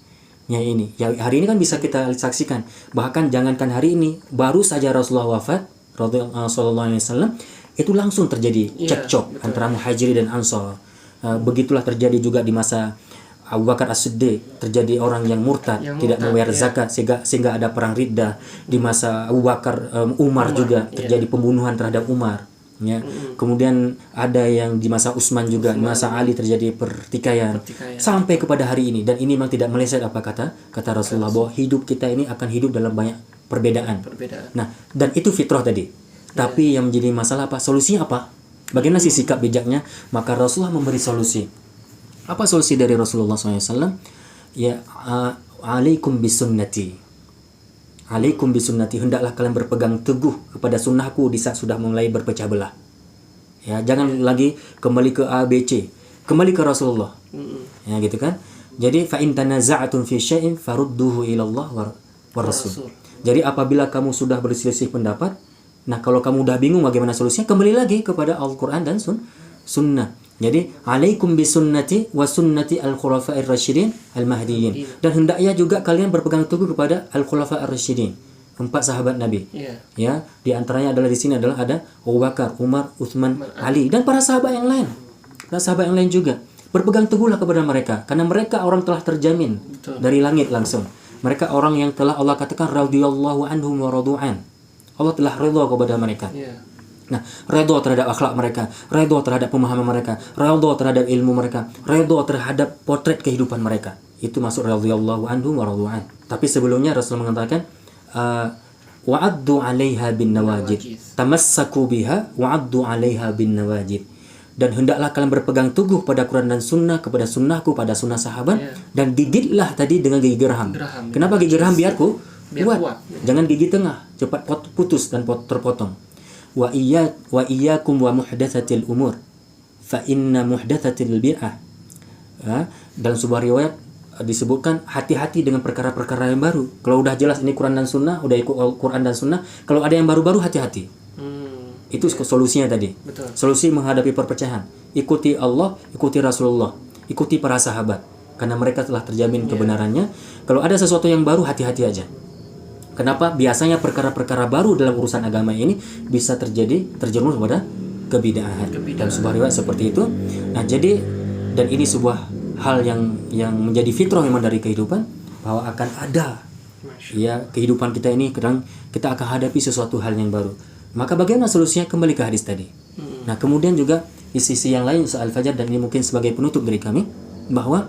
Speaker 1: Ya ini, ya hari ini kan bisa kita saksikan. Bahkan jangankan hari ini, baru saja Rasulullah wafat, Sallallahu Alaihi Wasallam, itu langsung terjadi cekcok antara Muhajirin dan Ansar. Begitulah terjadi juga di masa Abu Bakar As-Siddiq, terjadi orang yang murtad, tidak membayar zakat sehingga ada perang Riddah. Di masa Abu Bakar, Umar juga terjadi pembunuhan terhadap Umar. Ya. Kemudian ada yang di masa Utsman juga, di masa Ali terjadi pertikaian sampai kepada hari ini, dan ini memang tidak meleset apa kata Rasulullah bahwa hidup kita ini akan hidup dalam banyak perbedaan. Nah, dan itu fitrah tadi. Tapi yang menjadi masalah apa? Solusinya apa? Bagaimana sih sikap bijaknya? Maka Rasulullah memberi solusi. Apa solusi dari Rasulullah SAW? Ya, alaikum bisunnati. Alaikum bisunnati, hendaklah kalian berpegang teguh kepada sunnahku di saat sudah mulai berpecah belah. Ya, jangan lagi kembali ke A, B, C. Kembali ke Rasulullah. Ya, gitu kan? Jadi fa in tanaza'tum fi syai'in farudduhu ila Allah wa Rasul. Jadi apabila kamu sudah berselisih pendapat, nah kalau kamu udah bingung bagaimana solusinya, kembali lagi kepada Al-Qur'an dan sunnah. Jadi alaikum bisunnati wa sunnati al-khulafa'ir rasyidin al-mahdiyyin. Dan hendaknya juga kalian berpegang teguh kepada al-khulafa'ir rasyidin, 4 sahabat Nabi. Ya, di antaranya adalah di sini adalah ada Abu Bakar, Umar, Utsman, Ali, dan para sahabat yang lain. Dan sahabat yang lain juga. Berpegang teguhlah kepada mereka karena mereka orang telah terjamin dari langit langsung. Mereka orang yang telah Allah katakan radhiyallahu anhum wa radu'an. Allah telah ridha kepada mereka. Nah, redha terhadap akhlak mereka, redha terhadap pemahaman mereka, redha terhadap ilmu mereka, redha terhadap potret kehidupan mereka. Itu masuk radhiyallahu anhum wa radu'an. Tapi sebelumnya Rasul mengatakan wa'addu 'alaiha bin nawajid. Tamassaku biha wa'addu 'alaiha bin nawajid. Dan hendaklah kalian berpegang teguh pada Quran dan sunnah, kepada sunnahku, pada sunnah sahabat, dan gigitlah tadi dengan gigi geraham. Kenapa gigi geraham? Biar kuat. Jangan gigi tengah, cepat putus dan terpotong. Wa iyyakum wa muhdatsatil umur fa inna muhdatsatil bid'ah. Dalam sebuah riwayat disebutkan hati-hati dengan perkara-perkara yang baru. Kalau udah jelas ini Quran dan sunnah, udah ikut Quran dan sunnah, kalau ada yang baru-baru hati-hati. Itu solusinya tadi. Solusi menghadapi perpecahan. Ikuti Allah, ikuti Rasulullah, ikuti para sahabat, karena mereka telah terjamin kebenarannya. Kalau ada sesuatu yang baru, hati-hati aja. Kenapa? Biasanya perkara-perkara baru dalam urusan agama ini bisa terjerumus pada kebid'ahan. Dalam sebuah riwayat seperti itu. Nah, jadi dan ini sebuah hal yang menjadi fitrah memang dari kehidupan, bahwa akan ada ya kehidupan kita ini kadang kita akan hadapi sesuatu hal yang baru. Maka bagaimana solusinya? Kembali ke hadis tadi. Nah, kemudian juga di sisi yang lain soal fajar, dan ini mungkin sebagai penutup dari kami, bahwa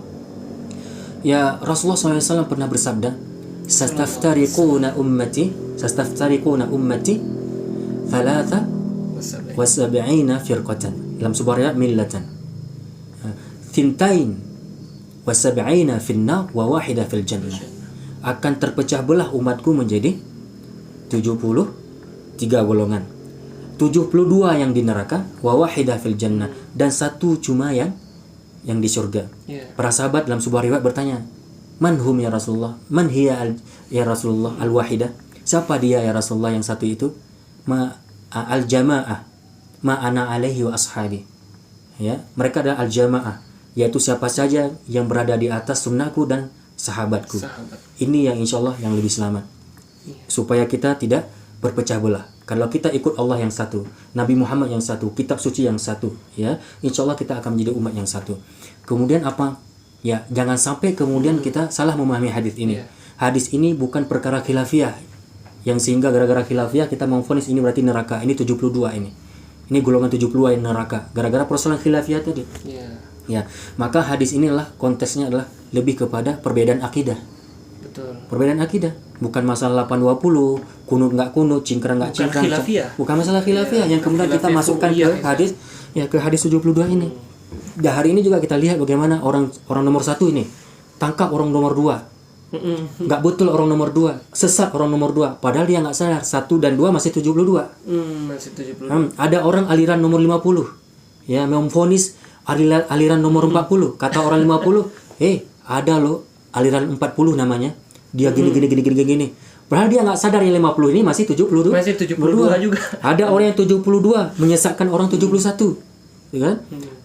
Speaker 1: ya Rasulullah SAW pernah bersabda, Sastaftariquna ummati 73 firqatan. Dalam sebuah riwayat millatan. 72 finnar wa wahidah fil jannah. Akan terpecah belah umatku menjadi 73 golongan. 72 yang di neraka, wa wahidah fil jannah, dan satu cuma yang di surga. Para sahabat dalam sebuah riwayat bertanya, Man hum ya Rasulullah? Man hiya ya Rasulullah al-wahidah? Siapa dia ya Rasulullah yang satu itu? Al-jamaah ma ana alaihi wa ashabi. Ya, mereka adalah al-jamaah, yaitu siapa saja yang berada di atas sunnahku dan sahabatku. Ini yang insyaallah yang lebih selamat. Supaya kita tidak berpecah belah. Kalau kita ikut Allah yang satu, Nabi Muhammad yang satu, kitab suci yang satu, ya, insyaallah kita akan menjadi umat yang satu. Kemudian apa? Ya, jangan sampai kemudian kita salah memahami hadis ini. Hadis ini bukan perkara khilafiyah. Yang sehingga gara-gara khilafiyah kita memvonis ini berarti neraka. Ini 72 ini. Ini golongan 72 yang neraka. Gara-gara persoalan khilafiyah tadi. Ya, maka hadis inilah konteksnya adalah lebih kepada perbedaan akidah.
Speaker 2: Betul.
Speaker 1: Perbedaan akidah, bukan masalah 820, kunut nggak kunut, cingkrang nggak cingkrang. Bukan masalah khilafiyah yang kemudian kita masukkan ke hadis, ya ke hadis 72 ini. Dan hari ini juga kita lihat bagaimana orang nomor 1 ini tangkap orang nomor 2. Nggak betul orang nomor 2, sesat orang nomor 2, padahal dia nggak sadar 1 dan 2 masih 72.
Speaker 2: Masih 72.
Speaker 1: Ada orang aliran nomor 50, ya memvonis aliran nomor 40. Kata orang 50, ada loh aliran 40 namanya, dia gini. Padahal dia nggak sadar yang 50 ini masih 72.
Speaker 2: Masih 72 juga.
Speaker 1: Ada orang yang 72 menyesatkan orang 71, ya kan?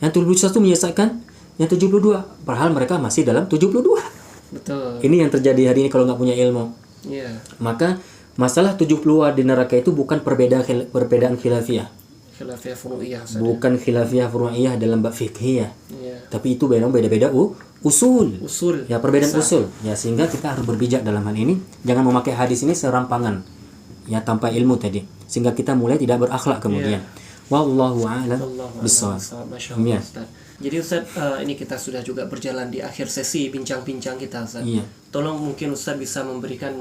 Speaker 1: Yang 71 menyesatkan yang 72, padahal mereka masih dalam 72.
Speaker 2: Betul.
Speaker 1: Ini yang terjadi hari ini kalau nggak punya ilmu. Maka masalah 70 di neraka itu bukan perbedaan khilafiyah.
Speaker 2: Khilafiyah furu'iyah.
Speaker 1: Bukan khilafiyah furu'iyah dalam bab fikih. Tapi itu beda-beda usul. Ya, perbedaan usul. Ya, sehingga kita harus berbijak dalam hal ini. Jangan memakai hadis ini serampangan. Ya, tanpa ilmu tadi. Sehingga kita mulai tidak berakhlak kemudian. Wallahu a'lam bishawab.
Speaker 2: Masyaallah, Ustaz. Jadi Ustaz, ini kita sudah juga berjalan di akhir sesi bincang-bincang kita, Ustaz. Tolong mungkin Ustaz bisa memberikan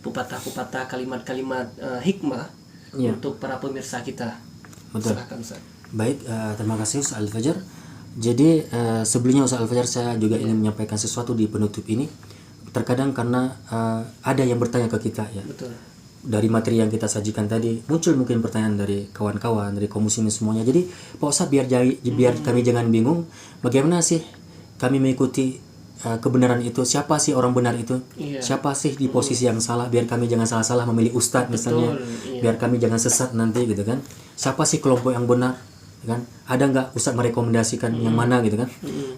Speaker 2: pepatah-pepatah, kalimat-kalimat hikmah untuk para pemirsa kita.
Speaker 1: Betul.
Speaker 2: Silakan Ustaz.
Speaker 1: Baik, terima kasih Ustaz Al-Fajar. Jadi sebelumnya Ustaz Al-Fajar saya juga ingin menyampaikan sesuatu di penutup ini. Terkadang karena ada yang bertanya ke kita ya.
Speaker 2: Betul.
Speaker 1: Dari materi yang kita sajikan tadi muncul mungkin pertanyaan dari kawan-kawan, dari kaum muslimin semuanya. Jadi Pak Ustaz biar kami jangan bingung, bagaimana sih kami mengikuti kebenaran itu? Siapa sih orang benar itu? Siapa sih di posisi yang salah? Biar kami jangan salah-salah memilih ustadz misalnya. Biar kami jangan sesat nanti gitu kan. Siapa sih kelompok yang benar? Kan? Ada nggak ustadz merekomendasikan yang mana gitu kan?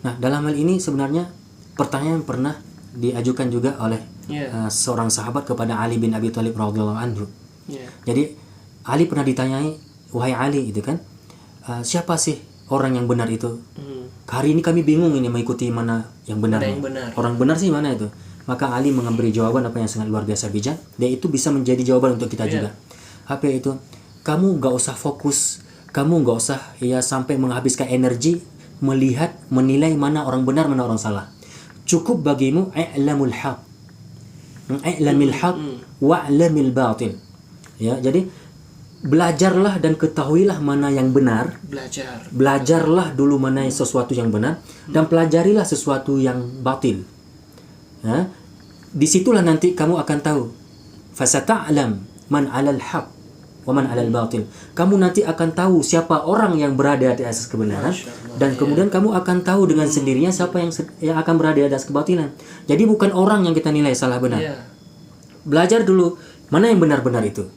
Speaker 1: Nah, dalam hal ini sebenarnya pertanyaan pernah diajukan juga oleh seorang sahabat kepada Ali bin Abi Thalib radhiyallahu anhu. Jadi Ali pernah ditanyai, wahai Ali gitu kan, siapa sih orang yang benar itu? Hari ini kami bingung ini mengikuti mana yang benar. Orang benar sih mana itu? Maka Ali memberi jawaban apa yang sangat luar biasa bijak. Dia itu bisa menjadi jawaban untuk kita juga. Apa itu? Kamu nggak usah fokus, kamu nggak usah sampai menghabiskan energi melihat, menilai mana orang benar, mana orang salah. Cukup bagimu i'lamul haq, i'lamil haq wa'lamil batil. Ya, jadi belajarlah dan ketahuilah mana yang benar. Belajarlah dulu mana yang sesuatu yang benar dan pelajarilah sesuatu yang batil. Ya, disitulah nanti kamu akan tahu. Fasata'lam man 'alal haq wa man 'alal batil. Kamu nanti akan tahu siapa orang yang berada di atas kebenaran dan kemudian kamu akan tahu dengan sendirinya siapa yang akan berada di atas kebatilan. Jadi bukan orang yang kita nilai salah benar. Belajar dulu mana yang benar-benar itu,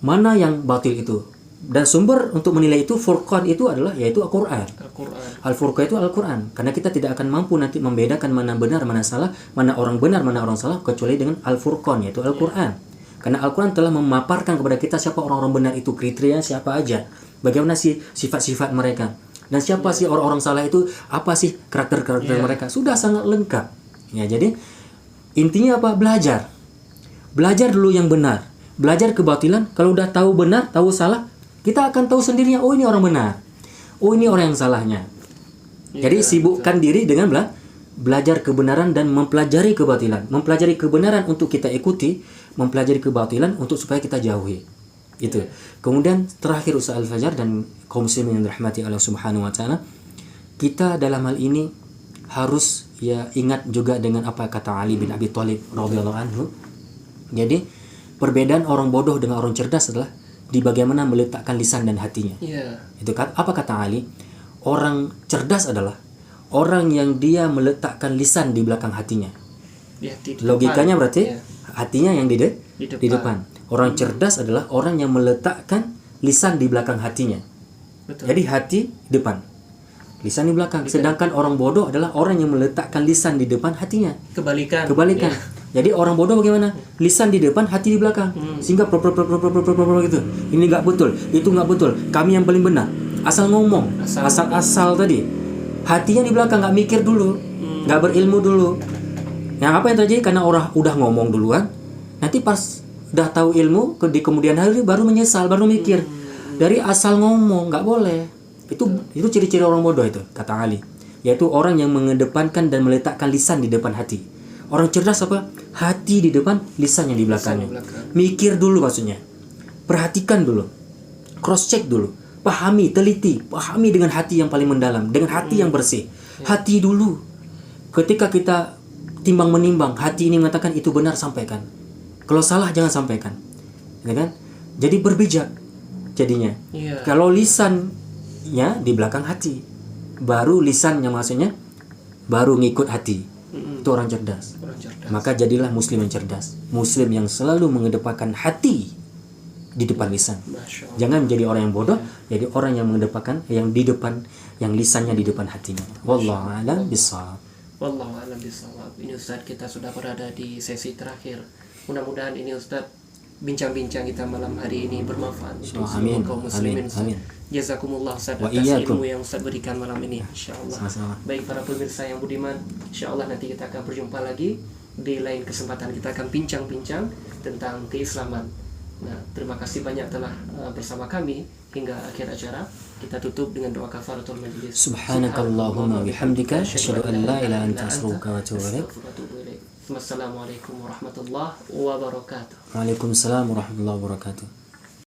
Speaker 1: mana yang batil itu. Dan sumber untuk menilai itu, Furqan itu adalah yaitu Al-Quran. Al-Furqan itu Al-Quran. Karena kita tidak akan mampu nanti membedakan mana benar, mana salah, mana orang benar, mana orang salah kecuali dengan Al-Furqan yaitu Al-Quran. Karena Al-Quran telah memaparkan kepada kita siapa orang-orang benar itu, kriteria siapa aja, bagaimana sih sifat-sifat mereka, dan siapa sih orang-orang salah itu, apa sih karakter-karakter mereka, sudah sangat lengkap. Ya, jadi intinya apa? Belajar dulu yang benar, belajar kebatilan. Kalau udah tahu benar, tahu salah, kita akan tahu sendirinya, oh ini orang benar, oh ini orang yang salahnya. Jadi sibukkan diri dengan belajar kebenaran dan mempelajari kebatilan. Mempelajari kebenaran untuk kita ikuti, mempelajari kebatilan untuk supaya kita jauhi. Itu. Kemudian terakhir Ustaz Al-Fajar dan kaum muslimin yang dirahmati Allah Subhanahu wa taala, kita dalam hal ini harus ingat juga dengan apa kata Ali bin Abi Thalib radhiyallahu anhu. Jadi perbedaan orang bodoh dengan orang cerdas adalah di bagaimana meletakkan lisan dan hatinya. Itu kan apa kata Ali? Orang cerdas adalah orang yang dia meletakkan lisan di belakang hatinya. Logikanya berarti hatinya yang di depan. Orang cerdas adalah orang yang meletakkan lisan di belakang hatinya. Jadi hati depan, lisan di belakang. Sedangkan orang bodoh adalah orang yang meletakkan lisan di depan hatinya. Kebalikan. Jadi orang bodoh bagaimana? Lisan di depan, hati di belakang. Sehingga gitu. Ini nggak betul, itu nggak betul. Kami yang paling benar. Asal ngomong, asal tadi. Hatinya di belakang, nggak mikir dulu, nggak berilmu dulu. Yang apa yang terjadi? Karena orang udah ngomong duluan, nanti pas dah tahu ilmu di kemudian hari baru menyesal, baru mikir. Dari asal ngomong nggak boleh. Itu ciri-ciri orang bodoh itu, kata Ali. Yaitu orang yang mengedepankan dan meletakkan lisan di depan hati. Orang cerdas apa? Hati di depan, lisan yang di belakangnya. Mikir dulu maksudnya. Perhatikan dulu. Cross check dulu. Pahami, teliti, pahami dengan hati yang paling mendalam, dengan hati yang bersih. Hati dulu. Ketika kita timbang menimbang, hati ini mengatakan itu benar, sampaikan. Kalau salah jangan sampaikan. Ya kan? Jadi berbijak jadinya. Kalau lisannya di belakang hati, baru lisannya maksudnya baru ngikut hati. Itu orang cerdas. Maka jadilah muslim yang cerdas, muslim yang selalu mengedepankan hati di depan lisan. Jangan menjadi orang yang bodoh, jadi orang yang mengedepankan yang di depan, yang lisannya di depan hatinya. Wallahu a'lam bishawab.
Speaker 2: Wallahu a'lam bishawab. Ini Ustaz, kita sudah berada di sesi terakhir. Mudah-mudahan ini Ustaz, bincang-bincang kita malam hari ini bermanfaat untuk semua kaum muslimin.
Speaker 1: Amin.
Speaker 2: Jazakumullah Ustaz
Speaker 1: Wa
Speaker 2: atas
Speaker 1: iyyakum.
Speaker 2: ilmu yang Ustaz berikan malam ini, insyaallah.
Speaker 1: Sama-sama.
Speaker 2: Baik para pemirsa yang budiman, insyaallah nanti kita akan berjumpa lagi di lain kesempatan. Kita akan bincang-bincang tentang keislaman. Nah, terima kasih banyak telah bersama kami hingga akhir acara. Kita tutup dengan doa kafaratul majlis.
Speaker 1: Subhanakallahumma bihamdika asyhadu an la ilaha illa anta astaghfiruka wa atubu ilaik.
Speaker 2: Wassalamualaikum warahmatullahi wabarakatuh.
Speaker 1: Waalaikumsalam warahmatullahi wabarakatuh.